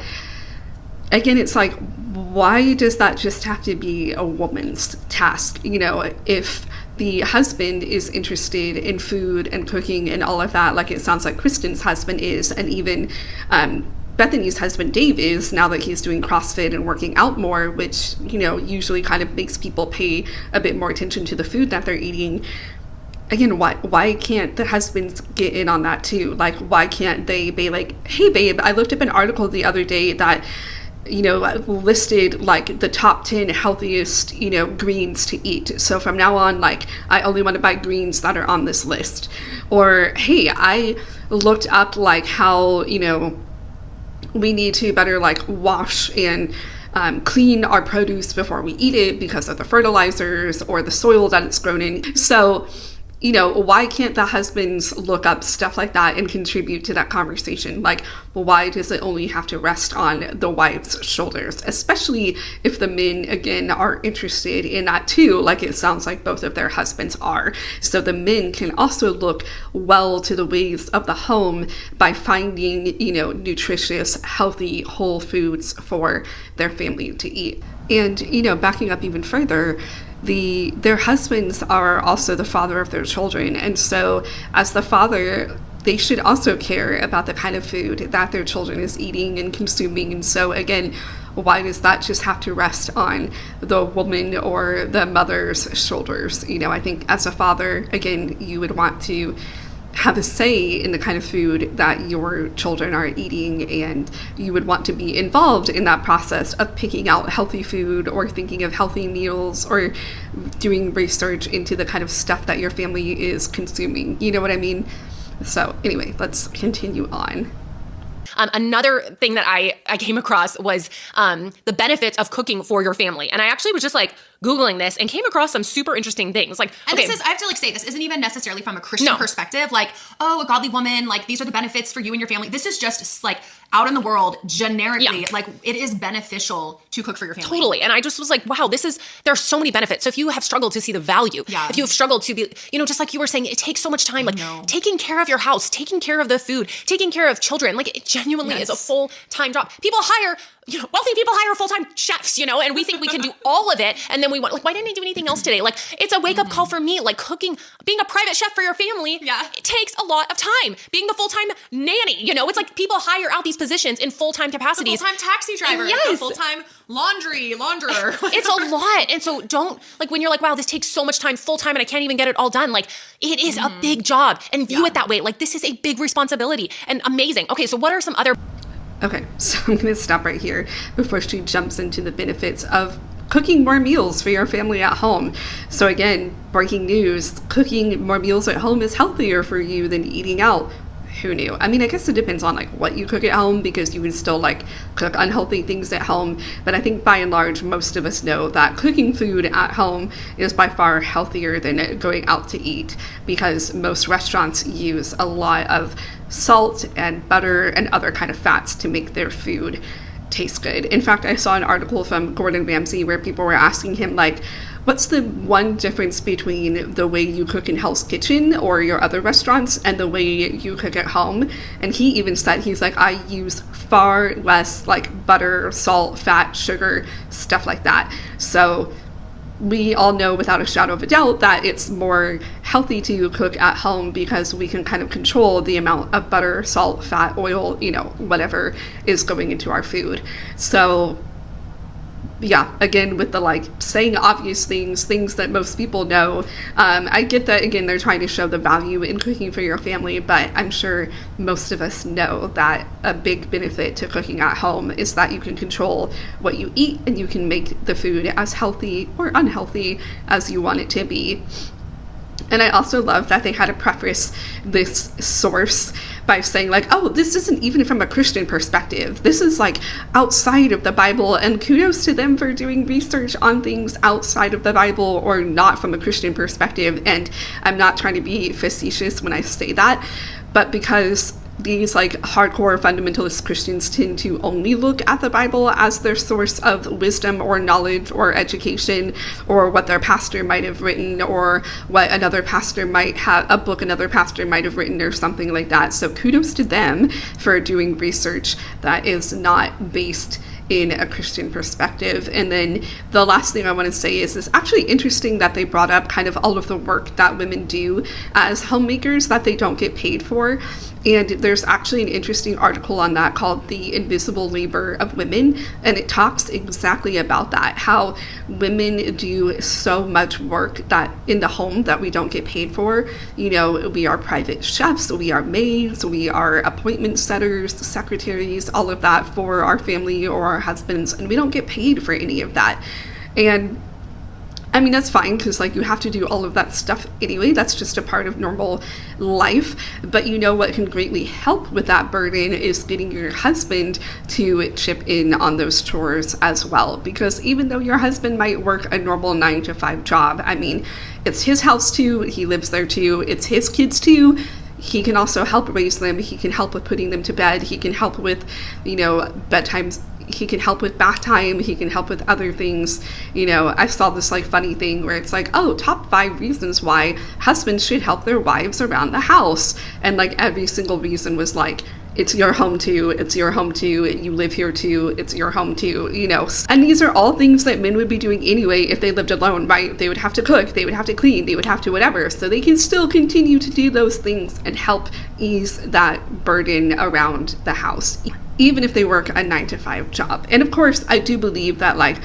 again, it's like, why does that just have to be a woman's task? If the husband is interested in food and cooking and all of that, like it sounds like Kristen's husband is, and even Bethany's husband Dave is, now that he's doing CrossFit and working out more, which, usually kind of makes people pay a bit more attention to the food that they're eating. Again, why can't the husbands get in on that too? Like, why can't they be like, hey babe, I looked up an article the other day that, listed like the top 10 healthiest, greens to eat. So from now on, like, I only want to buy greens that are on this list. Or, hey, I looked up like how, we need to better like wash and clean our produce before we eat it because of the fertilizers or the soil that it's grown in. So, why can't the husbands look up stuff like that and contribute to that conversation? Like, why does it only have to rest on the wife's shoulders? Especially if the men, again, are interested in that too, like it sounds like both of their husbands are. So the men can also look well to the ways of the home by finding, nutritious, healthy, whole foods for their family to eat. And, backing up even further, their husbands are also the father of their children. And so as the father, they should also care about the kind of food that their children is eating and consuming. And so again, why does that just have to rest on the woman or the mother's shoulders? I think as a father, again, you would want to have a say in the kind of food that your children are eating, and you would want to be involved in that process of picking out healthy food or thinking of healthy meals or doing research into the kind of stuff that your family is consuming. You know what I mean? So anyway, let's continue on. Another thing that I came across was the benefits of cooking for your family. And I actually was just like Googling this and came across some super interesting things. Like, and okay, this is, I have to like say, this isn't even necessarily from a Christian perspective. Like, oh, a godly woman, like these are the benefits for you and your family. This is just like out in the world, generically, like it is beneficial to cook for your family. Totally. And I just was like, wow, there are so many benefits. So if you have struggled to see the value, if you have struggled to be, just like you were saying, it takes so much time, like taking care of your house, taking care of the food, taking care of children, like it genuinely is a full-time job. People hire, wealthy people hire full-time chefs, and we think we can do all of it. And then we want, like, why didn't I do anything else today? Like, it's a wake-up call for me. Like, cooking, being a private chef for your family, it takes a lot of time. Being the full-time nanny, it's like people hire out these positions in full-time capacities. The full-time taxi driver, the full-time launderer. It's a lot. And so don't, like, when you're like, wow, this takes so much time full-time and I can't even get it all done. Like, it is a big job. And view it that way. Like, this is a big responsibility and amazing. Okay, so what are some other... Okay, so I'm going to stop right here before she jumps into the benefits of cooking more meals for your family at home. So again, breaking news, cooking more meals at home is healthier for you than eating out. Who knew? I mean, I guess it depends on like what you cook at home, because you can still like cook unhealthy things at home. But I think by and large, most of us know that cooking food at home is by far healthier than going out to eat, because most restaurants use a lot of salt and butter and other kind of fats to make their food taste good. In fact, I saw an article from Gordon Ramsay where people were asking him, like, what's the one difference between the way you cook in Hell's Kitchen or your other restaurants and the way you cook at home? And he even said, he's like, I use far less like butter, salt, fat, sugar, stuff like that. So we all know without a shadow of a doubt that it's more healthy to cook at home, because we can kind of control the amount of butter, salt, fat, oil, whatever is going into our food. So yeah, again, with the like saying obvious things that most people know, I get that, again, they're trying to show the value in cooking for your family, but I'm sure most of us know that a big benefit to cooking at home is that you can control what you eat and you can make the food as healthy or unhealthy as you want it to be. And I also love that they had to preface this source by saying like, oh, this isn't even from a Christian perspective. This is like outside of the Bible, and kudos to them for doing research on things outside of the Bible or not from a Christian perspective. And I'm not trying to be facetious when I say that, but because these like hardcore fundamentalist Christians tend to only look at the Bible as their source of wisdom or knowledge or education, or what their pastor might have written, or what another pastor might have, a book another pastor might have written, or something like that. So kudos to them for doing research that is not based in a Christian perspective. And then the last thing I want to say is it's actually interesting that they brought up kind of all of the work that women do as homemakers that they don't get paid for. And there's actually an interesting article on that called The Invisible Labor of Women. And it talks exactly about that, how women do so much work that in the home that we don't get paid for. You know, we are private chefs, we are maids, we are appointment setters, secretaries, all of that for our family or our husbands. And we don't get paid for any of that. And I mean, that's fine because like you have to do all of that stuff anyway. That's just a part of normal life. But you know what can greatly help with that burden is getting your husband to chip in on those chores as well. Because even though your husband might work a normal 9-to-5 job, I mean, it's his house too. He lives there too. It's his kids too. He can also help raise them. He can help with putting them to bed. He can help with, you know, bedtimes. He can help with bath time. He can help with other things. You know, I saw this like funny thing where it's like, oh, top 5 reasons why husbands should help their wives around the house. And like every single reason was like, it's your home too, it's your home too, you live here too, it's your home too, you know. And these are all things that men would be doing anyway if they lived alone, right? They would have to cook, they would have to clean, they would have to whatever. So they can still continue to do those things and help ease that burden around the house, even if they work a 9-to-5 job. And of course, I do believe that like,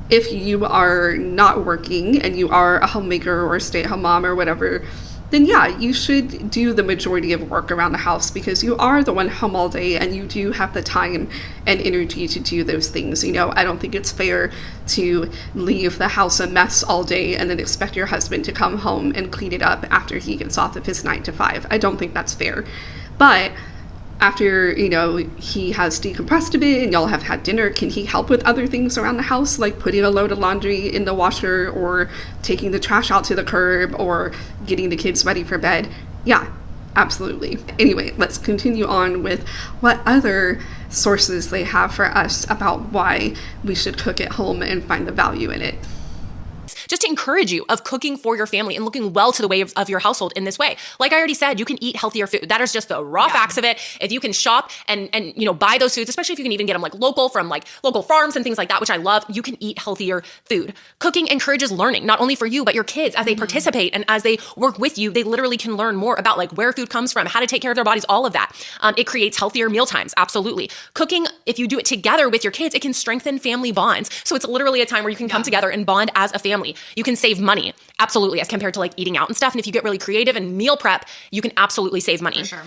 if you are not working and you are a homemaker or a stay-at-home mom or whatever, then yeah, you should do the majority of work around the house because you are the one home all day and you do have the time and energy to do those things. You know, I don't think it's fair to leave the house a mess all day and then expect your husband to come home and clean it up after he gets off of his 9-to-5. I don't think that's fair. But after, you know, he has decompressed a bit and y'all have had dinner, can he help with other things around the house, like putting a load of laundry in the washer or taking the trash out to the curb or getting the kids ready for bed? Yeah, absolutely. Anyway, let's continue on with what other sources they have for us about why we should cook at home and find the value in it. Just to encourage you of cooking for your family and looking well to the way of your household in this way. Like I already said, you can eat healthier food. That is just the raw facts of it. If you can shop and you know, buy those foods, especially if you can even get them like local from like local farms and things like that, which I love, you can eat healthier food. Cooking encourages learning, not only for you, but your kids as they participate and as they work with you, they literally can learn more about like where food comes from, how to take care of their bodies, all of that. It creates healthier meal times. Absolutely. Cooking, if you do it together with your kids, it can strengthen family bonds. So it's literally a time where you can come together and bond as a family. You can save money, absolutely, as compared to like eating out and stuff. And if you get really creative and meal prep, you can absolutely save money. For sure.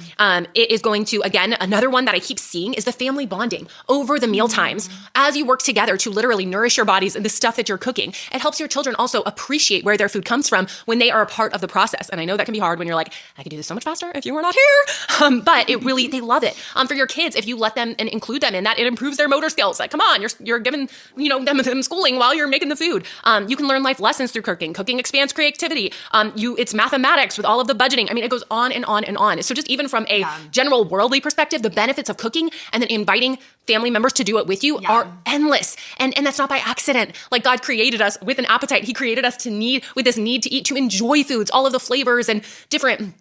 It is going to, again, another one that I keep seeing is the family bonding over the meal times. As you work together to literally nourish your bodies and the stuff that you're cooking, it helps your children also appreciate where their food comes from when they are a part of the process. And I know that can be hard when you're like, I could do this so much faster if you were not here. But it really, they love it. For your kids, if you let them and include them in that, it improves their motor skills. Like, come on, you're giving, you know, them schooling while you're making the food. You can learn life lessons through cooking. Cooking expands creativity. It's mathematics with all of the budgeting. I mean, it goes on and on and on. So just even from a general worldly perspective, the benefits of cooking and then inviting family members to do it with you are endless. And that's not by accident. Like God created us with an appetite. He created us with this need to eat, to enjoy foods, all of the flavors and different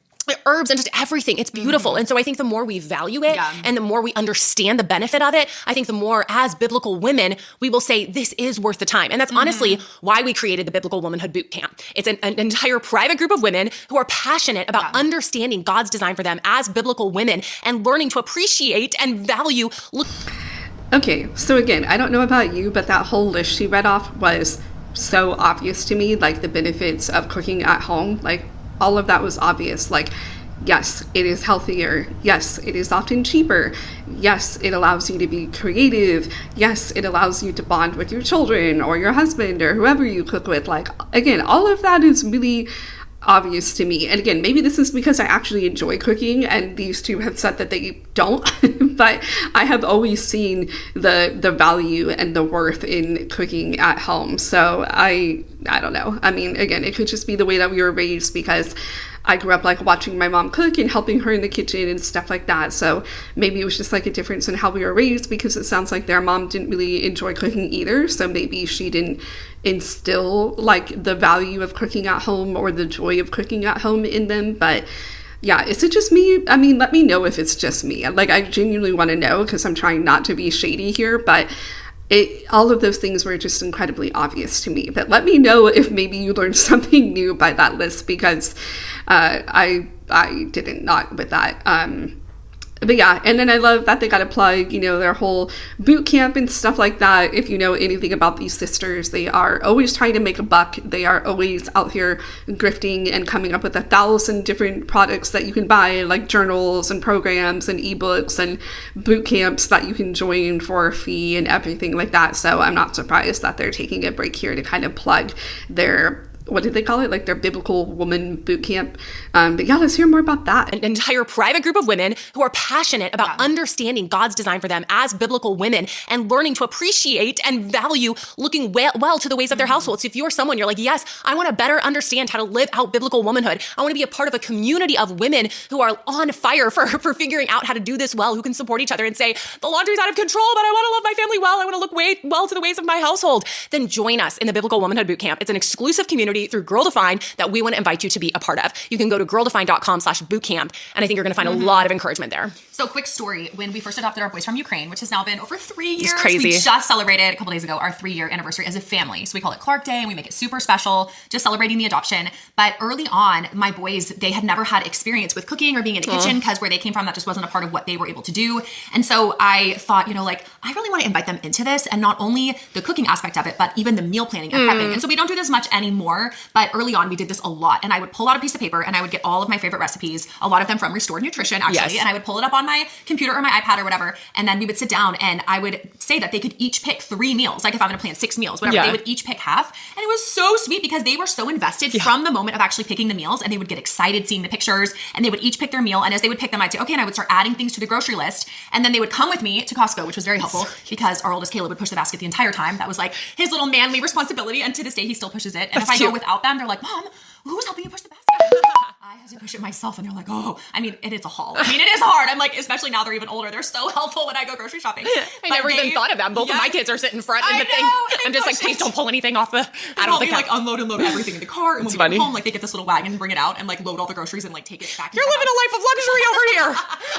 herbs and just everything. It's beautiful. And so I think the more we value it and the more we understand the benefit of it, I think the more as biblical women, we will say this is worth the time. And that's honestly why we created the Biblical Womanhood Boot Camp. It's an entire private group of women who are passionate about understanding God's design for them as biblical women and learning to appreciate and value. Okay, so again, I don't know about you, but that whole list she read off was so obvious to me, like the benefits of cooking at home. Like, all of that was obvious. Like, yes, it is healthier. Yes, it is often cheaper. Yes, it allows you to be creative. Yes, it allows you to bond with your children or your husband or whoever you cook with. Like, again, all of that is really obvious to me. And again, maybe this is because I actually enjoy cooking and these two have said that they don't, but I have always seen the value and the worth in cooking at home. So I don't know. I mean, again, it could just be the way that we were raised, because I grew up like watching my mom cook and helping her in the kitchen and stuff like that. So maybe it was just like a difference in how we were raised, because it sounds like their mom didn't really enjoy cooking either. So maybe she didn't instill like the value of cooking at home or the joy of cooking at home in them. But yeah, is it just me? I mean, let me know if it's just me. Like, I genuinely want to know, because I'm trying not to be shady here, but all of those things were just incredibly obvious to me. But let me know if maybe you learned something new by that list, because I didn't, not with that. But yeah, and then I love that they got to plug, their whole boot camp and stuff like that. If you know anything about these sisters, they are always trying to make a buck. They are always out here grifting and coming up with 1,000 different products that you can buy, like journals and programs and ebooks and boot camps that you can join for a fee and everything like that. So I'm not surprised that they're taking a break here to kind of plug their, what did they call it? Like their biblical woman boot camp. But yeah, let's hear more about that. An entire private group of women who are passionate about understanding God's design for them as biblical women and learning to appreciate and value looking well to the ways of their households. So if you're someone, you're like, yes, I want to better understand how to live out biblical womanhood. I want to be a part of a community of women who are on fire for figuring out how to do this well, who can support each other and say, the laundry's out of control, but I want to love my family well. I want to look well to the ways of my household. Then join us in the Biblical Womanhood Boot Camp. It's an exclusive community through Girl Defined that we want to invite you to be a part of. You can go to girldefined.com/bootcamp, and I think you're going to find a lot of encouragement there. So quick story, when we first adopted our boys from Ukraine, which has now been over 3 years, it's crazy. We just celebrated a couple days ago our 3-year anniversary as a family. So we call it Clark Day and we make it super special, just celebrating the adoption. But early on, my boys, they had never had experience with cooking or being in the kitchen, because where they came from, that just wasn't a part of what they were able to do. And so I thought, I really want to invite them into this, and not only the cooking aspect of it, but even the meal planning and prepping. And so we don't do this much anymore, but early on we did this a lot. And I would pull out a piece of paper and I would get all of my favorite recipes, a lot of them from Restored Nutrition actually, and I would pull it up on my computer or my iPad or whatever, and then we would sit down and I would say that they could each pick 3 meals. Like if I'm going to plan 6 meals, whatever, they would each pick half. And it was so sweet because they were so invested from the moment of actually picking the meals, and they would get excited seeing the pictures, and they would each pick their meal. And as they would pick them, I'd say, okay, and I would start adding things to the grocery list. And then they would come with me to Costco, which was very helpful because our oldest Caleb would push the basket the entire time. That was like his little manly responsibility. And to this day, he still pushes it. And if I go without them, they're like, Mom, who's helping you push the basket? I had to push it myself, and they're like, oh, I mean, it is a haul. I mean, it is hard. I'm like, especially now they're even older. They're so helpful when I go grocery shopping. I never even thought of that. Both of my kids are sitting in front in the thing. I'm just like, please don't pull anything off the out of the car. Like unload and load everything in the car. And when we go home, like they get this little wagon, bring it out, and like load all the groceries and like take it back. You're living a life of luxury over here.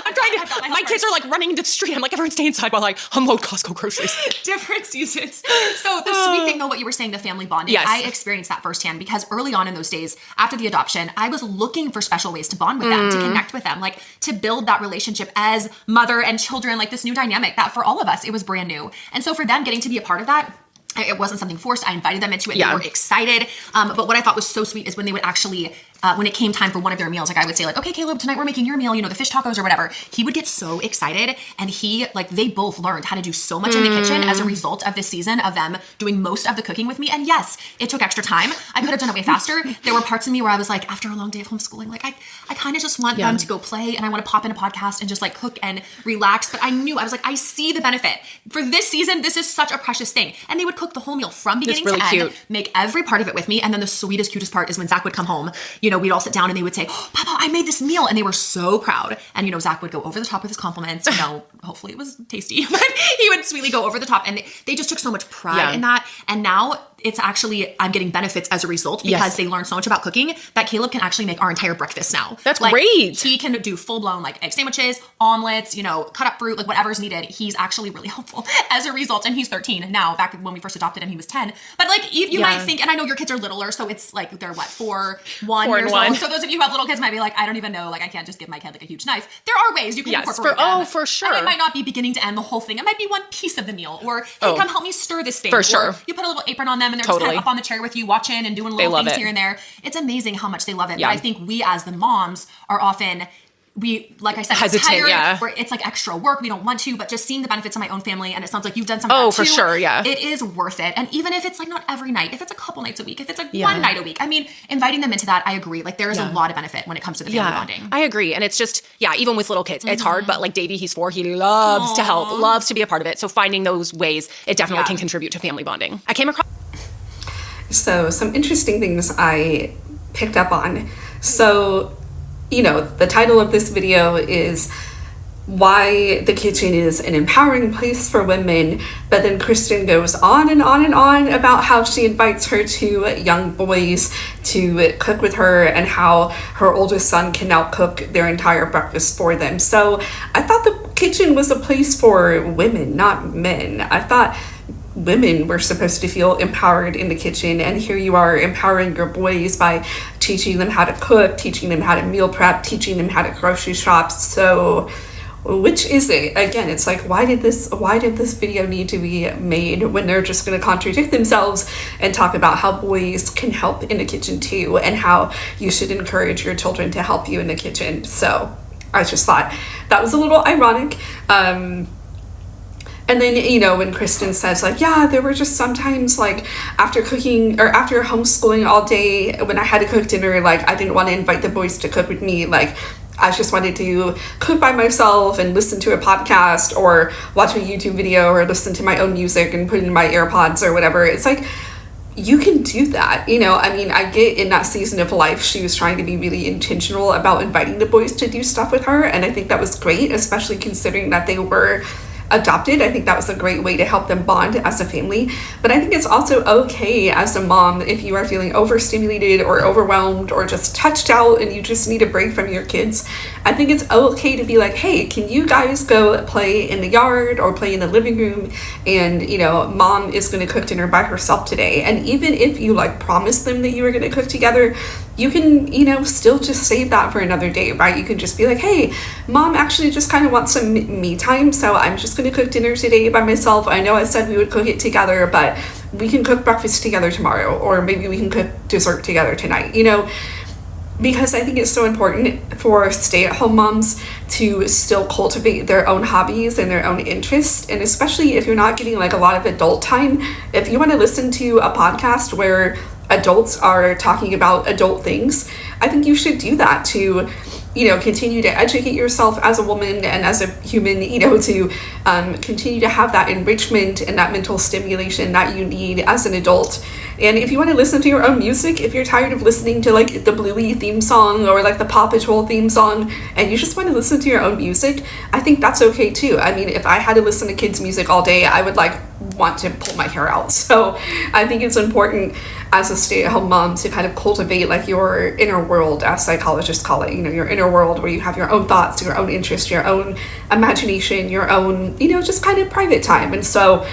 I'm trying to. My kids are like running into the street. I'm like, everyone stay inside while I unload Costco groceries. Different seasons. So the sweet thing though, what you were saying, the family bonding, I experienced that firsthand because early on in those days after the adoption, I was looking for special ways to bond with them, to connect with them, like to build that relationship as mother and children, like this new dynamic that for all of us, it was brand new. And so for them getting to be a part of that, it wasn't something forced. I invited them into it. They were excited. But what I thought was so sweet is when they would actually, when it came time for one of their meals, like I would say like, okay, Caleb, tonight we're making your meal, the fish tacos or whatever. He would get so excited, and they both learned how to do so much in the kitchen as a result of this season of them doing most of the cooking with me. And yes, it took extra time. I could have done it way faster. There were parts of me where I was like, after a long day of homeschooling, like I kind of just want them to go play, and I want to pop in a podcast and just like cook and relax. But I was like, I see the benefit for this season. This is such a precious thing. And they would cook the whole meal from beginning to end, make every part of it with me. And then the sweetest, cutest part is when Zach would come home, we'd all sit down and they would say, oh, Papa, I made this meal. And they were so proud. And, Zach would go over the top with his compliments. Hopefully it was tasty, but he would sweetly go over the top. And they just took so much pride in that. And now it's actually, I'm getting benefits as a result because they learned so much about cooking that Caleb can actually make our entire breakfast now. That's great. He can do full blown like egg sandwiches, omelets, you know, cut up fruit, like whatever's needed. He's actually really helpful as a result. And he's 13 now. Back when we first adopted him, he was 10. But like you might think, and I know your kids are littler, so it's like they're what, 4 years old. So those of you who have little kids might be like, I don't even know, like I can't just give my kid like a huge knife. There are ways you can incorporate them. For sure. And it might not be beginning to end the whole thing. It might be one piece of the meal, or hey, come help me stir this thing. For sure. Or you put a little apron on them and they're just kind of up on the chair with you watching and doing little things here and there. It's amazing how much they love it. Yeah. But I think we as the moms are often, like I said, hesitant, tired, where it's like extra work. We don't want to, but just seeing the benefits of my own family, and it sounds like you've done some of that too. For sure, yeah. It is worth it. And even if it's like not every night, if it's a couple nights a week, if it's like one night a week, I mean, inviting them into that, I agree. Like there is a lot of benefit when it comes to the family bonding. I agree. And it's just, even with little kids, it's hard, but like Davey, he's 4, he loves to help, loves to be a part of it. So finding those ways, it definitely can contribute to family bonding. I came across... So some interesting things I picked up on. So, you know, the title of this video is why the kitchen is an empowering place for women, but then Kristen goes on and on and on about how she invites her two young boys to cook with her and how her oldest son can now cook their entire breakfast for them. So I thought the kitchen was a place for women, not men. I thought women were supposed to feel empowered in the kitchen, and here you are empowering your boys by teaching them how to cook, teaching them how to meal prep, teaching them how to grocery shop. So which is it? Again, it's like, why did this video need to be made when they're just going to contradict themselves and talk about how boys can help in the kitchen too, and how you should encourage your children to help you in the kitchen? So I just thought that was a little ironic. And then, you know, when Kristen says like, yeah, there were just sometimes like after cooking or after homeschooling all day, when I had to cook dinner, like I didn't want to invite the boys to cook with me. Like I just wanted to cook by myself and listen to a podcast or watch a YouTube video or listen to my own music and put in my AirPods or whatever. It's like, you can do that, you know. I mean, I get in that season of life, she was trying to be really intentional about inviting the boys to do stuff with her. And I think that was great, especially considering that they were adopted. I think that was a great way to help them bond as a family. But I think it's also okay as a mom, if you are feeling overstimulated or overwhelmed or just touched out and you just need a break from your kids, I think it's okay to be like, hey, can you guys go play in the yard or play in the living room? And, you know, mom is going to cook dinner by herself today. And even if you like promised them that you were going to cook together, you can, you know, still just save that for another day, right? You can just be like, hey, mom actually just kind of wants some me time, so I'm just going to cook dinner today by myself. I know I said we would cook it together, but we can cook breakfast together tomorrow, or maybe we can cook dessert together tonight, you know, because I think it's so important for stay-at-home moms to still cultivate their own hobbies and their own interests. And especially if you're not getting like a lot of adult time, if you want to listen to a podcast where adults are talking about adult things, I think you should do that to, you know, continue to educate yourself as a woman and as a human, you know, to continue to have that enrichment and that mental stimulation that you need as an adult. And if you want to listen to your own music, if you're tired of listening to like the Bluey theme song or like the Paw Patrol theme song and you just want to listen to your own music, I think that's okay too. I mean, if I had to listen to kids' music all day, I would like want to pull my hair out. So I think it's important as a stay-at-home mom to kind of cultivate like your inner world, as psychologists call it, you know, your inner world where you have your own thoughts, your own interests, your own imagination, your own, you know, just kind of private time. And so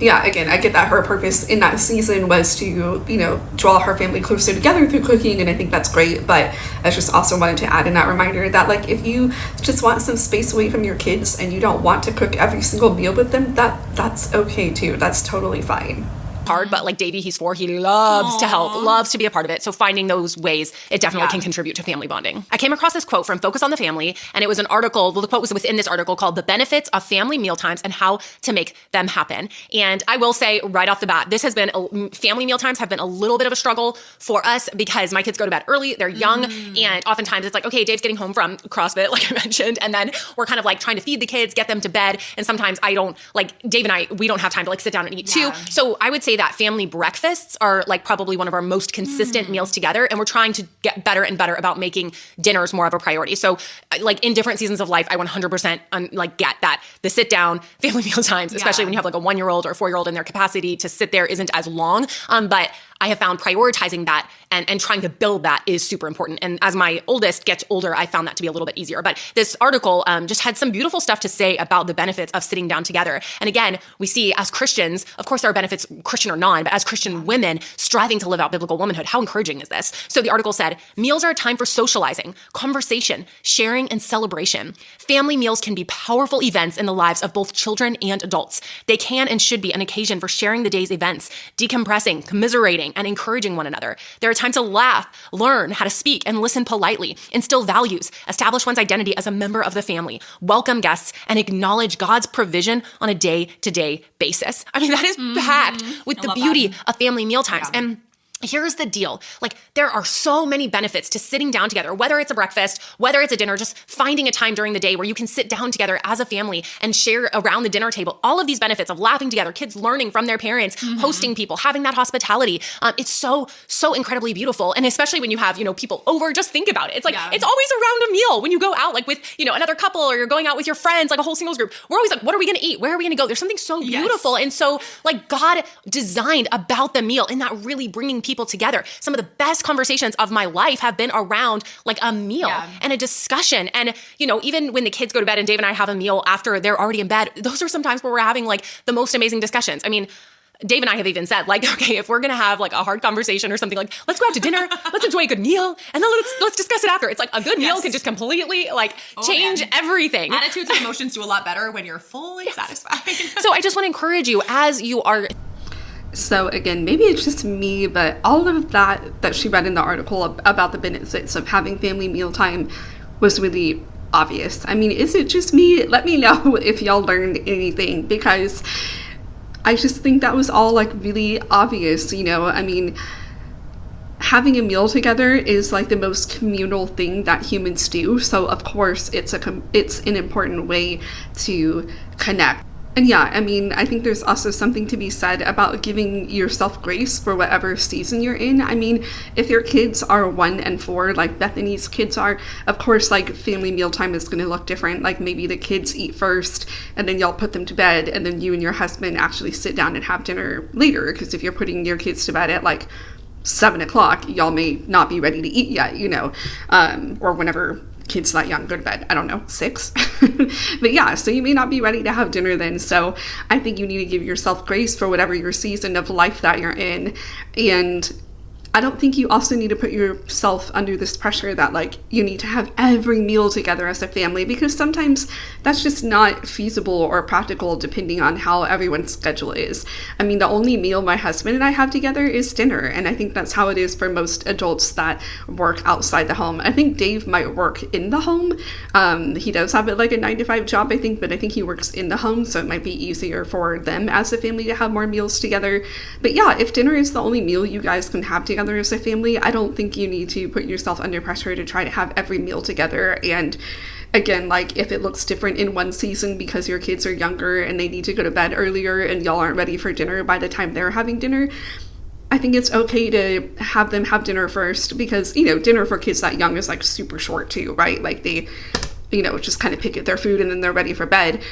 yeah, again, I get that her purpose in that season was to, you know, draw her family closer together through cooking, and I think that's great. But I just also wanted to add in that reminder that like if you just want some space away from your kids and you don't want to cook every single meal with them, that's okay too. That's totally fine. Hard, but like Davey, he's 4, he loves to help, loves to be a part of it. So finding those ways, it definitely can contribute to family bonding. I came across this quote from Focus on the Family, and it was an article, well, the quote was within this article called The Benefits of Family Mealtimes and How to Make Them Happen. And I will say right off the bat, this has been, family mealtimes have been a little bit of a struggle for us because my kids go to bed early, they're young, and oftentimes it's like, okay, Dave's getting home from CrossFit, like I mentioned, and then we're kind of like trying to feed the kids, get them to bed, and sometimes I don't, like Dave and I, we don't have time to like sit down and eat too. So I would say that family breakfasts are like probably one of our most consistent meals together. And we're trying to get better and better about making dinners more of a priority. So like in different seasons of life, I 100% like get that the sit down family meal times, especially when you have like a 1-year-old or a 4-year-old, and their capacity to sit there isn't as long. But I have found prioritizing that and trying to build that is super important. And as my oldest gets older, I found that to be a little bit easier. But this article just had some beautiful stuff to say about the benefits of sitting down together. And again, we see as Christians, of course there are benefits, Christian or non, but as Christian women striving to live out biblical womanhood, how encouraging is this? So the article said, meals are a time for socializing, conversation, sharing, and celebration. Family meals can be powerful events in the lives of both children and adults. They can and should be an occasion for sharing the day's events, decompressing, commiserating, and encouraging one another. They're a time to laugh, learn how to speak and listen politely, instill values, establish one's identity as a member of the family, welcome guests, and acknowledge God's provision on a day-to-day basis. I mean, that is packed with the beauty of family meal times. Yeah. And here's the deal. Like, there are so many benefits to sitting down together, whether it's a breakfast, whether it's a dinner, just finding a time during the day where you can sit down together as a family and share around the dinner table. All of these benefits of laughing together, kids learning from their parents, hosting people, having that hospitality. It's so incredibly beautiful. And especially when you have, people over, just think about it. It's like, it's always around a meal when you go out, like with, another couple, or you're going out with your friends, like a whole singles group. We're always like, what are we going to eat? Where are we going to go? There's something so beautiful. And so like God designed about the meal and that really bringing people together. Some of the best conversations of my life have been around like a meal and a discussion. And, even when the kids go to bed and Dave and I have a meal after they're already in bed, those are some times where we're having like the most amazing discussions. I mean, Dave and I have even said like, okay, if we're going to have like a hard conversation or something, like, let's go out to dinner, let's enjoy a good meal, and then let's discuss it after. It's like a good meal can just completely like change everything. Attitudes and emotions do a lot better when you're fully satisfied. So I just want to encourage you as you are. So again, maybe it's just me, but all of that she read in the article about the benefits of having family mealtime was really obvious. I mean, is it just me? Let me know if y'all learned anything, because I just think that was all like really obvious, I mean, having a meal together is like the most communal thing that humans do. So of course it's an important way to connect. And yeah, I mean, I think there's also something to be said about giving yourself grace for whatever season you're in. I mean, if your kids are 1 and 4, like Bethany's kids are, of course, like family mealtime is going to look different. Like maybe the kids eat first and then y'all put them to bed, and then you and your husband actually sit down and have dinner later. Because if you're putting your kids to bed at like 7 o'clock, y'all may not be ready to eat yet, or whenever kids that young go to bed, I don't know, 6. But yeah, so you may not be ready to have dinner then. So I think you need to give yourself grace for whatever your season of life that you're in. And I don't think you also need to put yourself under this pressure that like you need to have every meal together as a family, because sometimes that's just not feasible or practical depending on how everyone's schedule is. I mean, the only meal my husband and I have together is dinner, and I think that's how it is for most adults that work outside the home. I think Dave might work in the home. He does have like a 9-to-5 job, I think, but I think he works in the home, so it might be easier for them as a family to have more meals together. But yeah, if dinner is the only meal you guys can have together as a family, I don't think you need to put yourself under pressure to try to have every meal together. And again, like if it looks different in one season because your kids are younger and they need to go to bed earlier and y'all aren't ready for dinner by the time they're having dinner, I think it's okay to have them have dinner first, because dinner for kids that young is like super short too, right? Like they just kind of pick at their food and then they're ready for bed.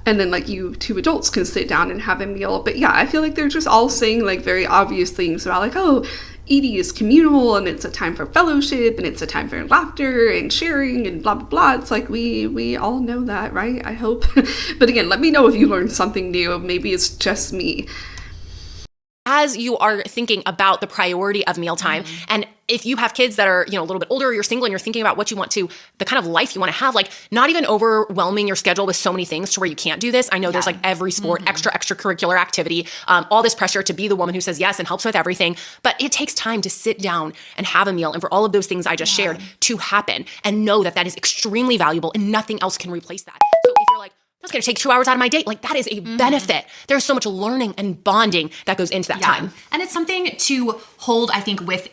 And then like you two adults can sit down and have a meal. But yeah, I feel like they're just all saying like very obvious things about like, oh, Edie is communal and it's a time for fellowship and it's a time for laughter and sharing and blah, blah, blah. It's like we all know that, right? I hope. But again, let me know if you learned something new. Maybe it's just me. As you are thinking about the priority of mealtime, and if you have kids that are, a little bit older, or you're single and you're thinking about what you want to, the kind of life you want to have, like not even overwhelming your schedule with so many things to where you can't do this. I know there's like every sport, extracurricular activity, all this pressure to be the woman who says yes and helps with everything. But it takes time to sit down and have a meal, and for all of those things I just shared to happen, and know that that is extremely valuable and nothing else can replace that. So if you're like, that's going to take 2 hours out of my day, like that is a benefit. There's so much learning and bonding that goes into that time. And it's something to hold, I think, with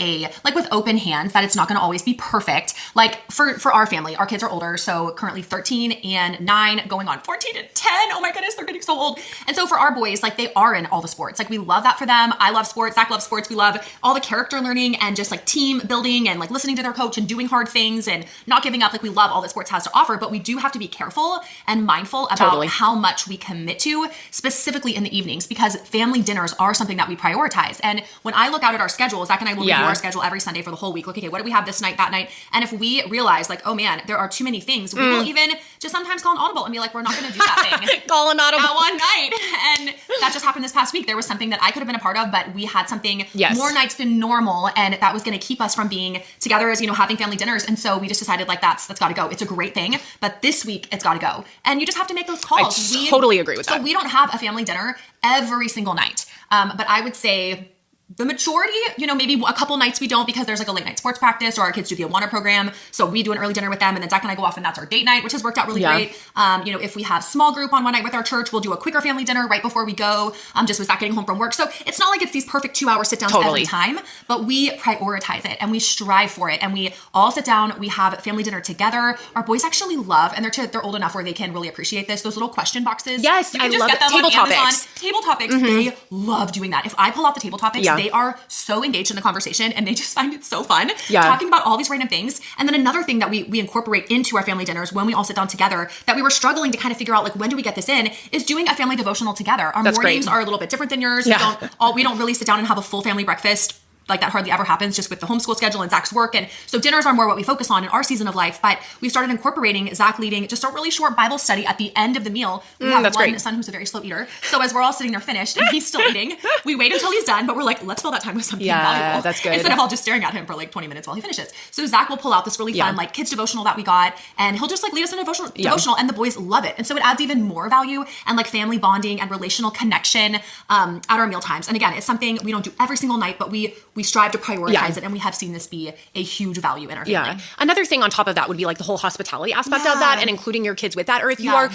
open hands that it's not going to always be perfect. Like for our family, our kids are older. So currently 13 and 9 going on 14 and 10. Oh my goodness, they're getting so old. And so for our boys, like they are in all the sports. Like we love that for them. I love sports. Zach loves sports. We love all the character learning and just like team building and like listening to their coach and doing hard things and not giving up. Like we love all that sports has to offer, but we do have to be careful and mindful about how much we commit to, specifically in the evenings, because family dinners are something that we prioritize. And when I look out at our schedule, Zach and I will review our schedule every Sunday for the whole week. Look, okay, what do we have this night, that night? And if we realize like, oh man, there are too many things, we will even just sometimes call an audible and be like, we're not going to do that thing. Call an audible. At one night. And that just happened this past week. There was something that I could have been a part of, but we had something more nights than normal. And that was going to keep us from being together as, having family dinners. And so we just decided like, that's got to go. It's a great thing, but this week it's got to go. And you just have to make those calls. I totally agree with that. So we don't have a family dinner every single night. But I would say the majority, maybe a couple nights we don't because there's like a late night sports practice or our kids do the Awana program. So we do an early dinner with them and then Zach and I go off and that's our date night, which has worked out really great. If we have small group on one night with our church, we'll do a quicker family dinner right before we go, just with Zach getting home from work. So it's not like it's these perfect 2-hour sit downs every time, but we prioritize it and we strive for it. And we all sit down, we have family dinner together. Our boys actually love, and they're old enough where they can really appreciate this, those little question boxes. Yes, I love table topics. Table topics, they love doing that. If I pull out the table topics, they are so engaged in the conversation and they just find it so fun talking about all these random things. And then another thing that we incorporate into our family dinners when we all sit down together that we were struggling to kind of figure out like when do we get this in is doing a family devotional together. Our mornings are a little bit different than yours. We don't really sit down and have a full family breakfast. Like that hardly ever happens just with the homeschool schedule and Zach's work. And so dinners are more what we focus on in our season of life. But we started incorporating Zach leading just a really short Bible study at the end of the meal. We have one son who's a very slow eater. So as we're all sitting there finished and he's still eating, we wait until he's done, but we're like, let's fill that time with something valuable. That's good. Instead of all just staring at him for like 20 minutes while he finishes. So Zach will pull out this really fun like kids devotional that we got and he'll just like lead us in a devotional and the boys love it. And so it adds even more value and like family bonding and relational connection at our meal times. And again, it's something we don't do every single night, but we strive to prioritize it, and we have seen this be a huge value in our family. Another thing on top of that would be like the whole hospitality aspect of that and including your kids with that. Or if you are...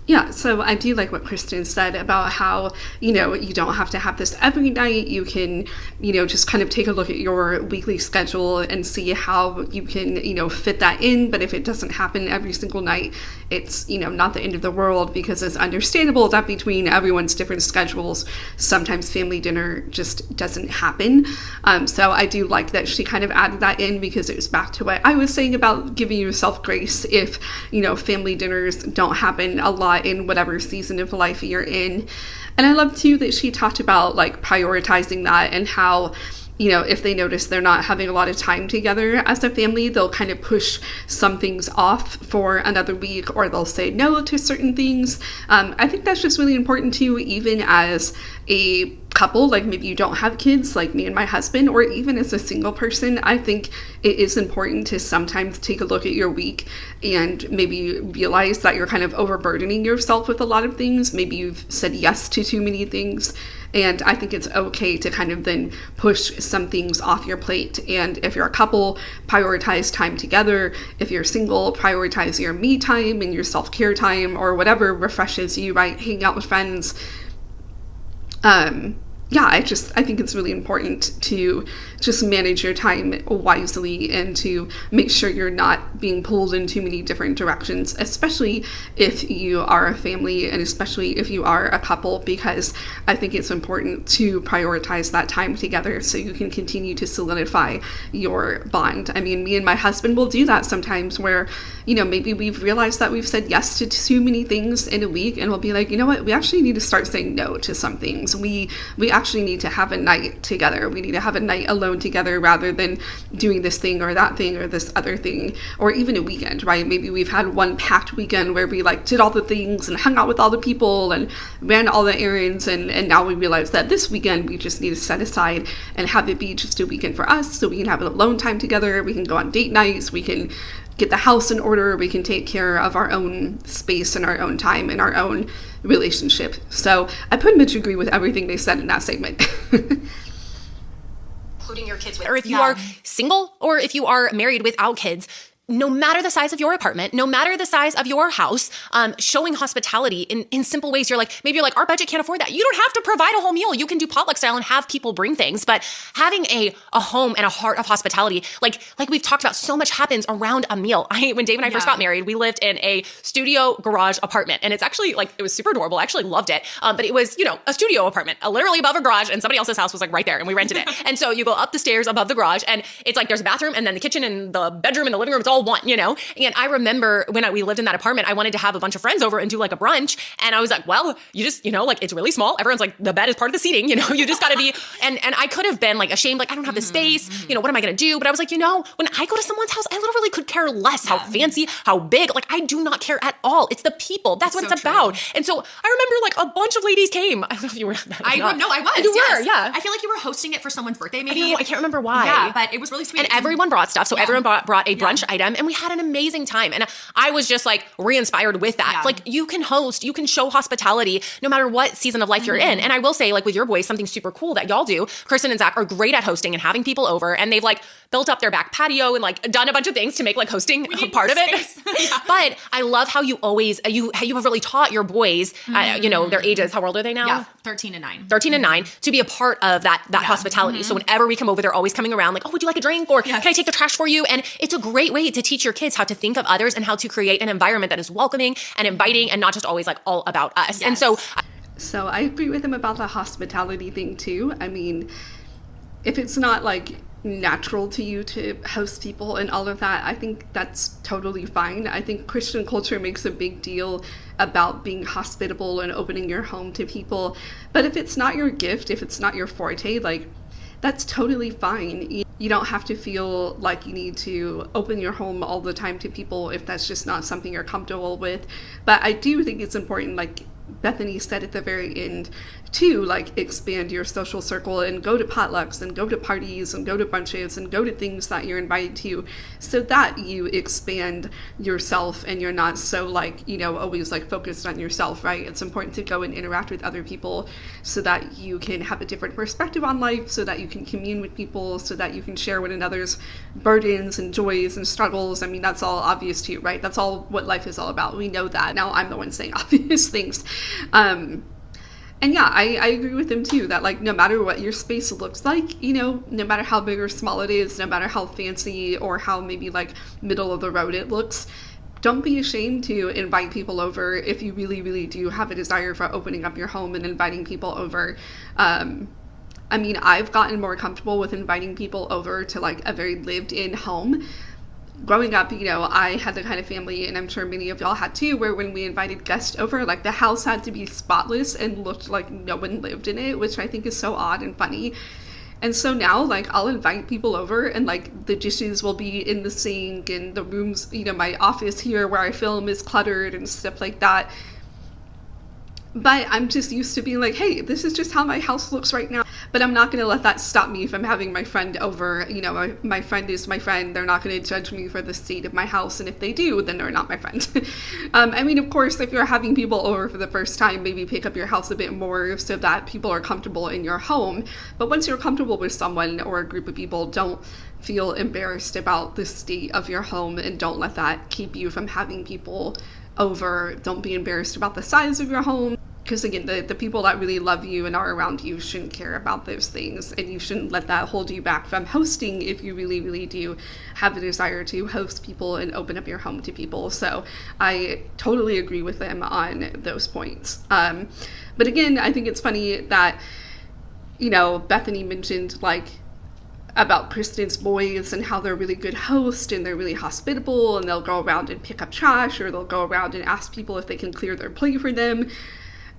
Yeah, so I do like what Kristen said about how, you don't have to have this every night. You can, just kind of take a look at your weekly schedule and see how you can, fit that in. But if it doesn't happen every single night, it's, not the end of the world because it's understandable that between everyone's different schedules, sometimes family dinner just doesn't happen. So I do like that she kind of added that in because it was back to what I was saying about giving yourself grace if, family dinners don't happen a lot in whatever season of life you're in. And I love too that she talked about like prioritizing that and how, if they notice they're not having a lot of time together as a family, they'll kind of push some things off for another week or they'll say no to certain things. I think that's just really important too, even as a couple, like maybe you don't have kids like me and my husband, or even as a single person. I think it is important to sometimes take a look at your week and maybe realize that you're kind of overburdening yourself with a lot of things. Maybe you've said yes to too many things. And I think it's okay to kind of then push some things off your plate. And if you're a couple, prioritize time together. If you're single, prioritize your me time and your self-care time or whatever refreshes you, right? Hang out with friends. I think it's really important to just manage your time wisely and to make sure you're not being pulled in too many different directions, especially if you are a family and especially if you are a couple, because I think it's important to prioritize that time together so you can continue to solidify your bond. I mean, me and my husband will do that sometimes where, maybe we've realized that we've said yes to too many things in a week and we'll be like, you know what, we actually need to start saying no to some things. We actually need to have a night together. We need to have a night alone together rather than doing this thing or that thing or this other thing, or even a weekend, right? Maybe we've had one packed weekend where we like did all the things and hung out with all the people and ran all the errands, and now we realize that this weekend we just need to set aside and have it be just a weekend for us so we can have an alone time together. We can go on date nights, we can get the house in order, we can take care of our own space and our own time and our own relationship. So I pretty much agree with everything they said in that segment. Including your kids with, or if you are single or if you are married without kids, no matter the size of your apartment, no matter the size of your house, showing hospitality in simple ways. Maybe you're like, our budget can't afford that. You don't have to provide a whole meal. You can do potluck style and have people bring things. But having a home and a heart of hospitality, like we've talked about, so much happens around a meal. When Dave and I first got married, we lived in a studio garage apartment. And it's actually it was super adorable. I actually loved it. But it was, a studio apartment, literally above a garage, and somebody else's house was right there, and we rented it. And so you go up the stairs above the garage, and it's there's a bathroom, and then the kitchen and the bedroom and the living room, it's all one, And I remember when we lived in that apartment, I wanted to have a bunch of friends over and do a brunch. And I was like, well, you just, it's really small. Everyone's the bed is part of the seating, you just got to be, and I could have been ashamed, I don't have the space, what am I going to do? But I was like, when I go to someone's house, I literally could care less how fancy, how big, I do not care at all. It's the people. That's what it's about. And so I remember a bunch of ladies came. I don't know if you were. I was. You were, yeah. I feel like you were hosting it for someone's birthday, maybe. I can't remember why. Yeah, but it was really sweet. And everyone brought stuff. So everyone brought a brunch item, and we had an amazing time. And I was just re-inspired with that. Yeah. You can host, you can show hospitality no matter what season of life you're in. And I will say, with your boys, something super cool that y'all do. Kristen and Zach are great at hosting and having people over, and they've built up their back patio and done a bunch of things to make hosting a part of it. Yeah. But I love how you always you have really taught your boys, their ages. How old are they now? Yeah, 13 and 9. 13 and 9, to be a part of that hospitality. So whenever we come over, they're always coming around oh, would you like a drink? Or can I take the trash for you? And it's a great way to teach your kids how to think of others and how to create an environment that is welcoming and inviting and not just always all about us. Yes. And so I agree with him about the hospitality thing too. I mean, if it's not natural to you to host people and all of that, I think that's totally fine. I think Christian culture makes a big deal about being hospitable and opening your home to people. But if it's not your gift, if it's not your forte, that's totally fine. You don't have to feel like you need to open your home all the time to people if that's just not something you're comfortable with. But I do think it's important, Bethany said at the very end, to expand your social circle and go to potlucks and go to parties and go to brunches and go to things that you're invited to, so that you expand yourself and you're not so always focused on yourself, right? It's important to go and interact with other people so that you can have a different perspective on life, so that you can commune with people, so that you can share one another's burdens and joys and struggles. I mean, that's all obvious to you, right? That's all what life is all about. We know that. Now I'm the one saying obvious things. And yeah, I agree with him too, that no matter what your space looks like, no matter how big or small it is, no matter how fancy or how maybe middle of the road it looks, don't be ashamed to invite people over if you really, really do have a desire for opening up your home and inviting people over. I mean, I've gotten more comfortable with inviting people over to a very lived in home. Growing up, I had the kind of family, and I'm sure many of y'all had too, where when we invited guests over, the house had to be spotless and looked like no one lived in it, which I think is so odd and funny. And so now, I'll invite people over, and the dishes will be in the sink, and the rooms, my office here where I film is cluttered and stuff like that. But I'm just used to being hey, this is just how my house looks right now. But I'm not going to let that stop me from having my friend over. My friend is my friend. They're not going to judge me for the state of my house. And if they do, then they're not my friend. I mean, of course, if you're having people over for the first time, maybe pick up your house a bit more so that people are comfortable in your home. But once you're comfortable with someone or a group of people, don't feel embarrassed about the state of your home, and don't let that keep you from having people over. Don't be embarrassed about the size of your home. Because again, the people that really love you and are around you shouldn't care about those things, and you shouldn't let that hold you back from hosting if you really, really do have the desire to host people and open up your home to people. So I totally agree with them on those points. But again, I think it's funny that, Bethany mentioned about Kristen's boys and how they're really good hosts and they're really hospitable, and they'll go around and pick up trash, or they'll go around and ask people if they can clear their plate for them.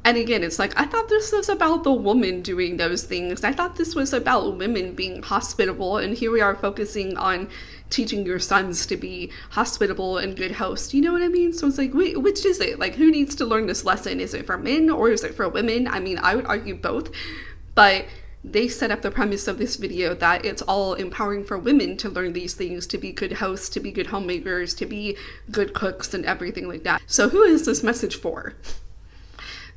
And again, it's I thought this was about the woman doing those things. I thought this was about women being hospitable, and here we are focusing on teaching your sons to be hospitable and good hosts. You know what I mean? So it's wait, which is it? Who needs to learn this lesson? Is it for men or is it for women? I mean, I would argue both, but they set up the premise of this video that it's all empowering for women to learn these things, to be good hosts, to be good homemakers, to be good cooks and everything like that. So who is this message for?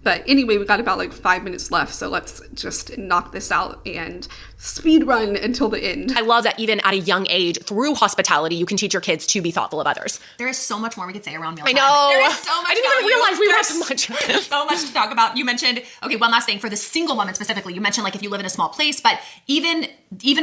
But anyway, we got about like 5 minutes left, so let's just knock this out and speed run until the end. I love that even at a young age, through hospitality, you can teach your kids to be thoughtful of others. There is so much more we could say around mealtime. I know. There is so much. I didn't even realize we had so much. So much to talk about. You mentioned, okay, one last thing for the single woman specifically. You mentioned like if you live in a small place, but even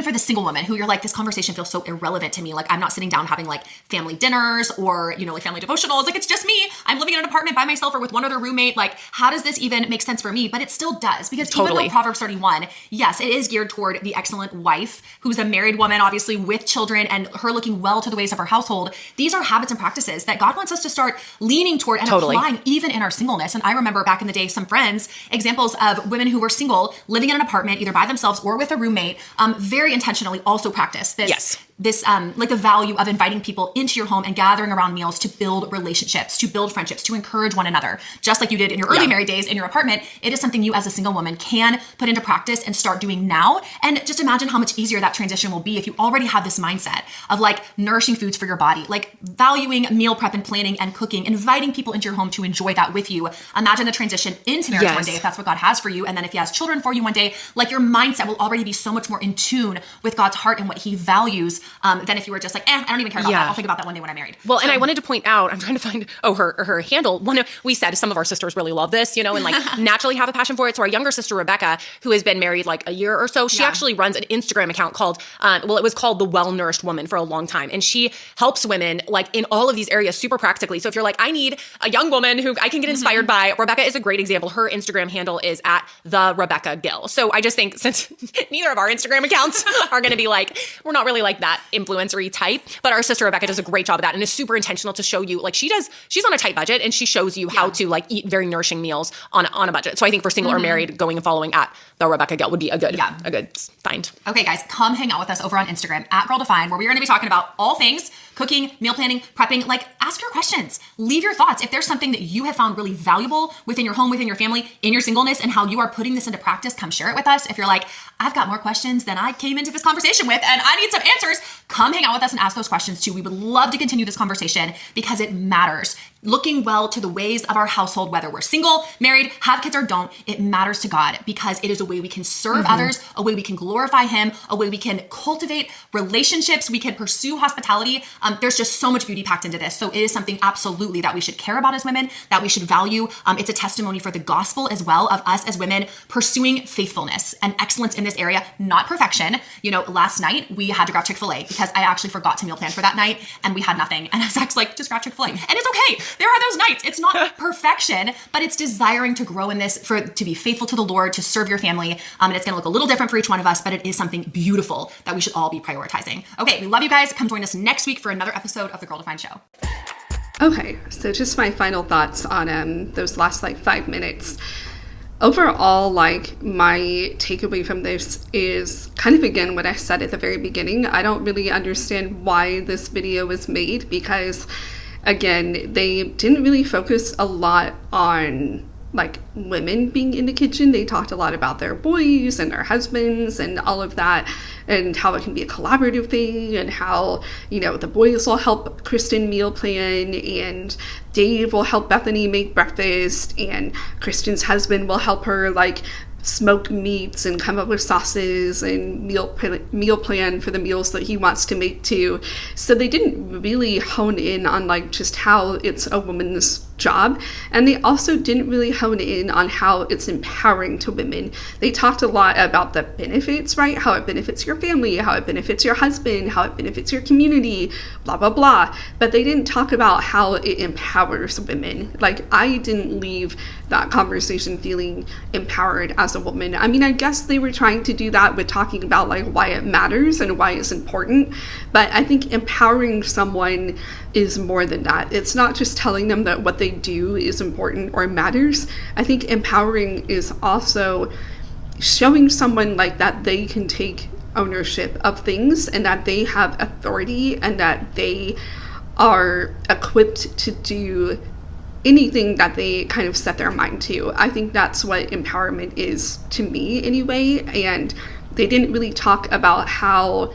for the single woman who you're like, this conversation feels so irrelevant to me. Like I'm not sitting down having like family dinners or, you know, like family devotionals. Like it's just me. I'm living in an apartment by myself or with one other roommate. Like how does this even make sense for me? But it still does, because even though Proverbs 31, yes, it is geared toward the excellent wife who's a married woman, obviously with children, and her looking well to the ways of her household. These are habits and practices that God wants us to start leaning toward and applying even in our singleness. And I remember back in the day, some friends, examples of women who were single, living in an apartment, either by themselves or with a roommate, very intentionally also practice this. Yes. This, like the value of inviting people into your home and gathering around meals to build relationships, to build friendships, to encourage one another. Just like you did in your early married days in your apartment, it is something you as a single woman can put into practice and start doing now. And just imagine how much easier that transition will be if you already have this mindset of like nourishing foods for your body, like valuing meal prep and planning and cooking, inviting people into your home to enjoy that with you. Imagine the transition into marriage one day, if that's what God has for you. And then if he has children for you one day, like your mindset will already be so much more in tune with God's heart and what he values. Than if you were just like, I don't even care about that. I'll think about that one day when I'm married. Well, and I wanted to point out, I'm trying to find, her handle. We said some of our sisters really love this, you know, and like naturally have a passion for it. So our younger sister, Rebecca, who has been married like a year or so, she actually runs an Instagram account called, it was called The Well-Nourished Woman for a long time. And she helps women like in all of these areas super practically. So if you're like, I need a young woman who I can get inspired by, Rebecca is a great example. Her Instagram handle is at the Rebecca Gill. So I just think since neither of our Instagram accounts are going to be like, we're not really like that influencery type, but our sister Rebecca does a great job of that and is super intentional to show you, like she's on a tight budget and she shows you how to like eat very nourishing meals on a budget. So I think for single or married, going and following at the Rebecca Gill would be a good find. Okay guys, come hang out with us over on Instagram at Girl Defined, where we're going to be talking about all things cooking, meal planning, prepping. Like ask your questions, leave your thoughts. If there's something that you have found really valuable within your home, within your family, in your singleness, and how you are putting this into practice, come share it with us. If you're like, I've got more questions than I came into this conversation with and I need some answers, come hang out with us and ask those questions too. We would love to continue this conversation because it matters. Looking well to the ways of our household, whether we're single, married, have kids or don't, it matters to God because it is a way we can serve others, a way we can glorify him, a way we can cultivate relationships, we can pursue hospitality. There's just so much beauty packed into this. So it is something absolutely that we should care about as women, that we should value. It's a testimony for the gospel as well of us as women pursuing faithfulness and excellence in this area, not perfection. You know, last night we had to grab Chick-fil-A because I actually forgot to meal plan for that night and we had nothing. And Zach's like, just grab Chick-fil-A. And it's okay. There are those nights. It's not perfection, but it's desiring to grow in this, to be faithful to the Lord, to serve your family. And it's going to look a little different for each one of us, but it is something beautiful that we should all be prioritizing. Okay, we love you guys. Come join us next week for another episode of The Girl Defined Show. Okay, so just my final thoughts on those last like 5 minutes. Overall, like my takeaway from this is kind of again what I said at the very beginning. I don't really understand why this video was made because again, they didn't really focus a lot on like women being in the kitchen. They talked a lot about their boys and their husbands and all of that and how it can be a collaborative thing and how, you know, the boys will help Kristen meal plan and Dave will help Bethany make breakfast and Kristen's husband will help her like smoke meats and come up with sauces and meal plan for the meals that he wants to make too. So they didn't really hone in on like just how it's a woman's job, and they also didn't really hone in on how it's empowering to women. They talked a lot about the benefits, right? How it benefits your family, how it benefits your husband, how it benefits your community, blah blah blah, but they didn't talk about how it empowers women. Like I didn't leave that conversation feeling empowered as a woman. I mean, I guess they were trying to do that with talking about like why it matters and why it's important, but I think empowering someone is more than that. It's not just telling them that what they do is important or matters. I think empowering is also showing someone like that they can take ownership of things and that they have authority and that they are equipped to do anything that they kind of set their mind to. I think that's what empowerment is to me anyway. And they didn't really talk about how,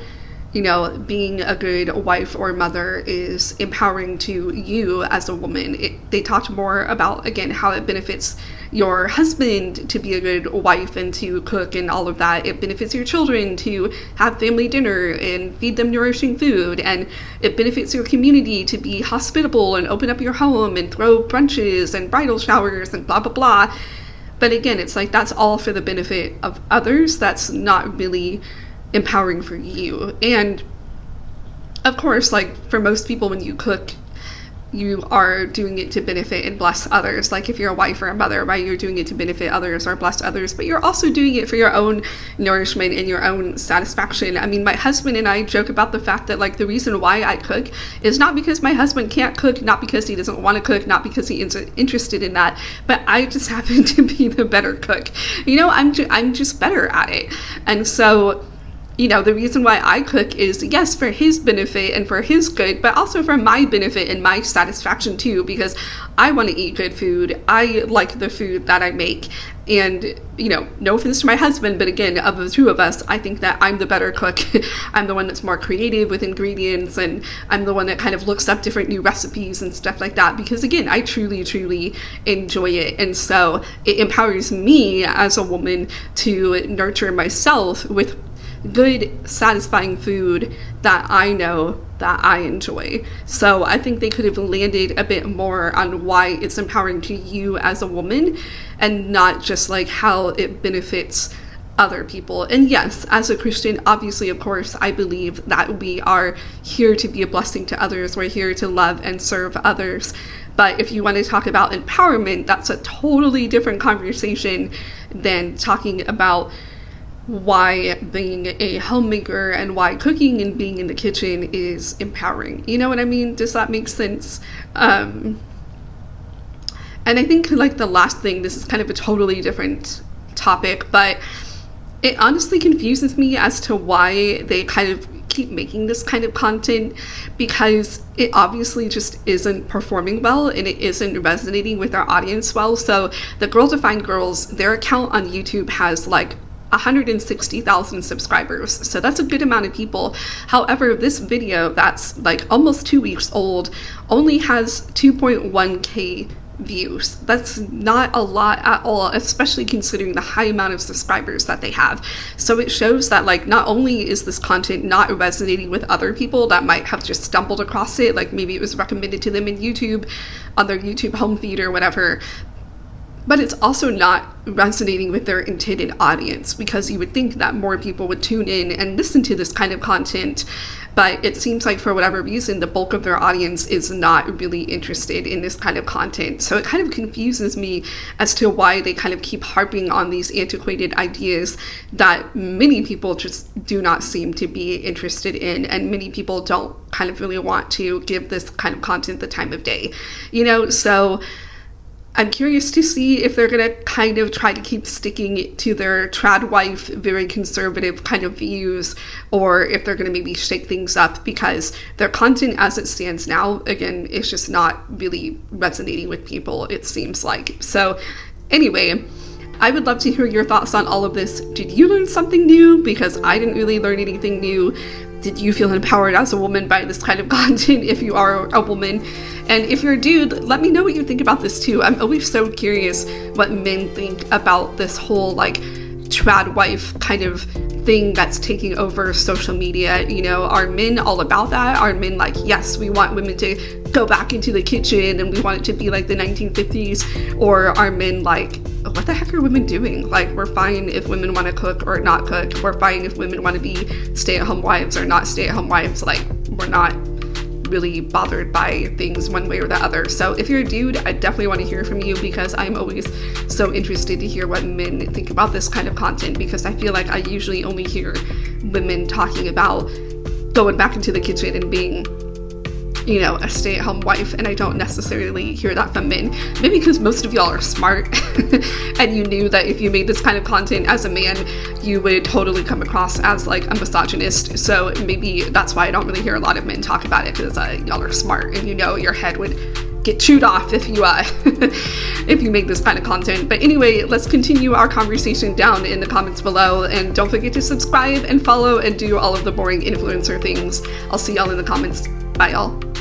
you know, being a good wife or mother is empowering to you as a woman. They talked more about, again, how it benefits your husband to be a good wife and to cook and all of that. It benefits your children to have family dinner and feed them nourishing food. And it benefits your community to be hospitable and open up your home and throw brunches and bridal showers and blah, blah, blah. But again, it's like that's all for the benefit of others. That's not really empowering for you. And of course, like for most people, when you cook, you are doing it to benefit and bless others. Like if you're a wife or a mother, right, you're doing it to benefit others or bless others, but you're also doing it for your own nourishment and your own satisfaction. I mean, my husband and I joke about the fact that like the reason why I cook is not because my husband can't cook, not because he doesn't want to cook, not because he isn't interested in that, but I just happen to be the better cook. You know, I'm just better at it. And so, you know, the reason why I cook is, yes, for his benefit and for his good, but also for my benefit and my satisfaction too, because I want to eat good food. I like the food that I make. And, you know, no offense to my husband, but again, of the two of us, I think that I'm the better cook. I'm the one that's more creative with ingredients, and I'm the one that kind of looks up different new recipes and stuff like that, because again, I truly, truly enjoy it. And so it empowers me as a woman to nurture myself with good, satisfying food that I know that I enjoy. So I think they could have landed a bit more on why it's empowering to you as a woman and not just like how it benefits other people. And yes, as a Christian, obviously, of course, I believe that we are here to be a blessing to others. We're here to love and serve others. But if you want to talk about empowerment, that's a totally different conversation than talking about why being a homemaker and why cooking and being in the kitchen is empowering. You know what I mean? Does that make sense? And I think like the last thing, this is kind of a totally different topic, but it honestly confuses me as to why they kind of keep making this kind of content, because it obviously just isn't performing well and it isn't resonating with our audience well. So the Girl Defined Girls, their account on YouTube has like 160,000 subscribers, so that's a good amount of people. However, this video that's like almost 2 weeks old only has 2.1k views. That's not a lot at all, especially considering the high amount of subscribers that they have. So it shows that like not only is this content not resonating with other people that might have just stumbled across it, like maybe it was recommended to them in YouTube on their YouTube home feed or whatever, but it's also not resonating with their intended audience, because you would think that more people would tune in and listen to this kind of content. But it seems like for whatever reason, the bulk of their audience is not really interested in this kind of content. So it kind of confuses me as to why they kind of keep harping on these antiquated ideas that many people just do not seem to be interested in. And many people don't kind of really want to give this kind of content the time of day, you know? So I'm curious to see if they're going to kind of try to keep sticking to their trad wife, very conservative kind of views, or if they're going to maybe shake things up, because their content as it stands now, again, is just not really resonating with people, it seems like. So anyway, I would love to hear your thoughts on all of this. Did you learn something new? Because I didn't really learn anything new. Did you feel empowered as a woman by this kind of content if you are a woman? And if you're a dude, let me know what you think about this too. I'm always so curious what men think about this whole like trad wife kind of thing that's taking over social media. You know, are men all about that? Are men like, yes, we want women to go back into the kitchen and we want it to be like the 1950s? Or are men like, what the heck are women doing? Like, we're fine if women want to cook or not cook. We're fine if women want to be stay-at-home wives or not stay-at-home wives. Like, we're not really bothered by things one way or the other. So if you're a dude, I definitely want to hear from you, because I'm always so interested to hear what men think about this kind of content, because I feel like I usually only hear women talking about going back into the kitchen and being, you know, a stay-at-home wife, and I don't necessarily hear that from men. Maybe because most of y'all are smart and you knew that if you made this kind of content as a man, you would totally come across as like a misogynist. So maybe that's why I don't really hear a lot of men talk about it, because y'all are smart and you know your head would get chewed off if you if you make this kind of content. But anyway, let's continue our conversation down in the comments below, and don't forget to subscribe and follow and do all of the boring influencer things. I'll see y'all in the comments. Bye y'all.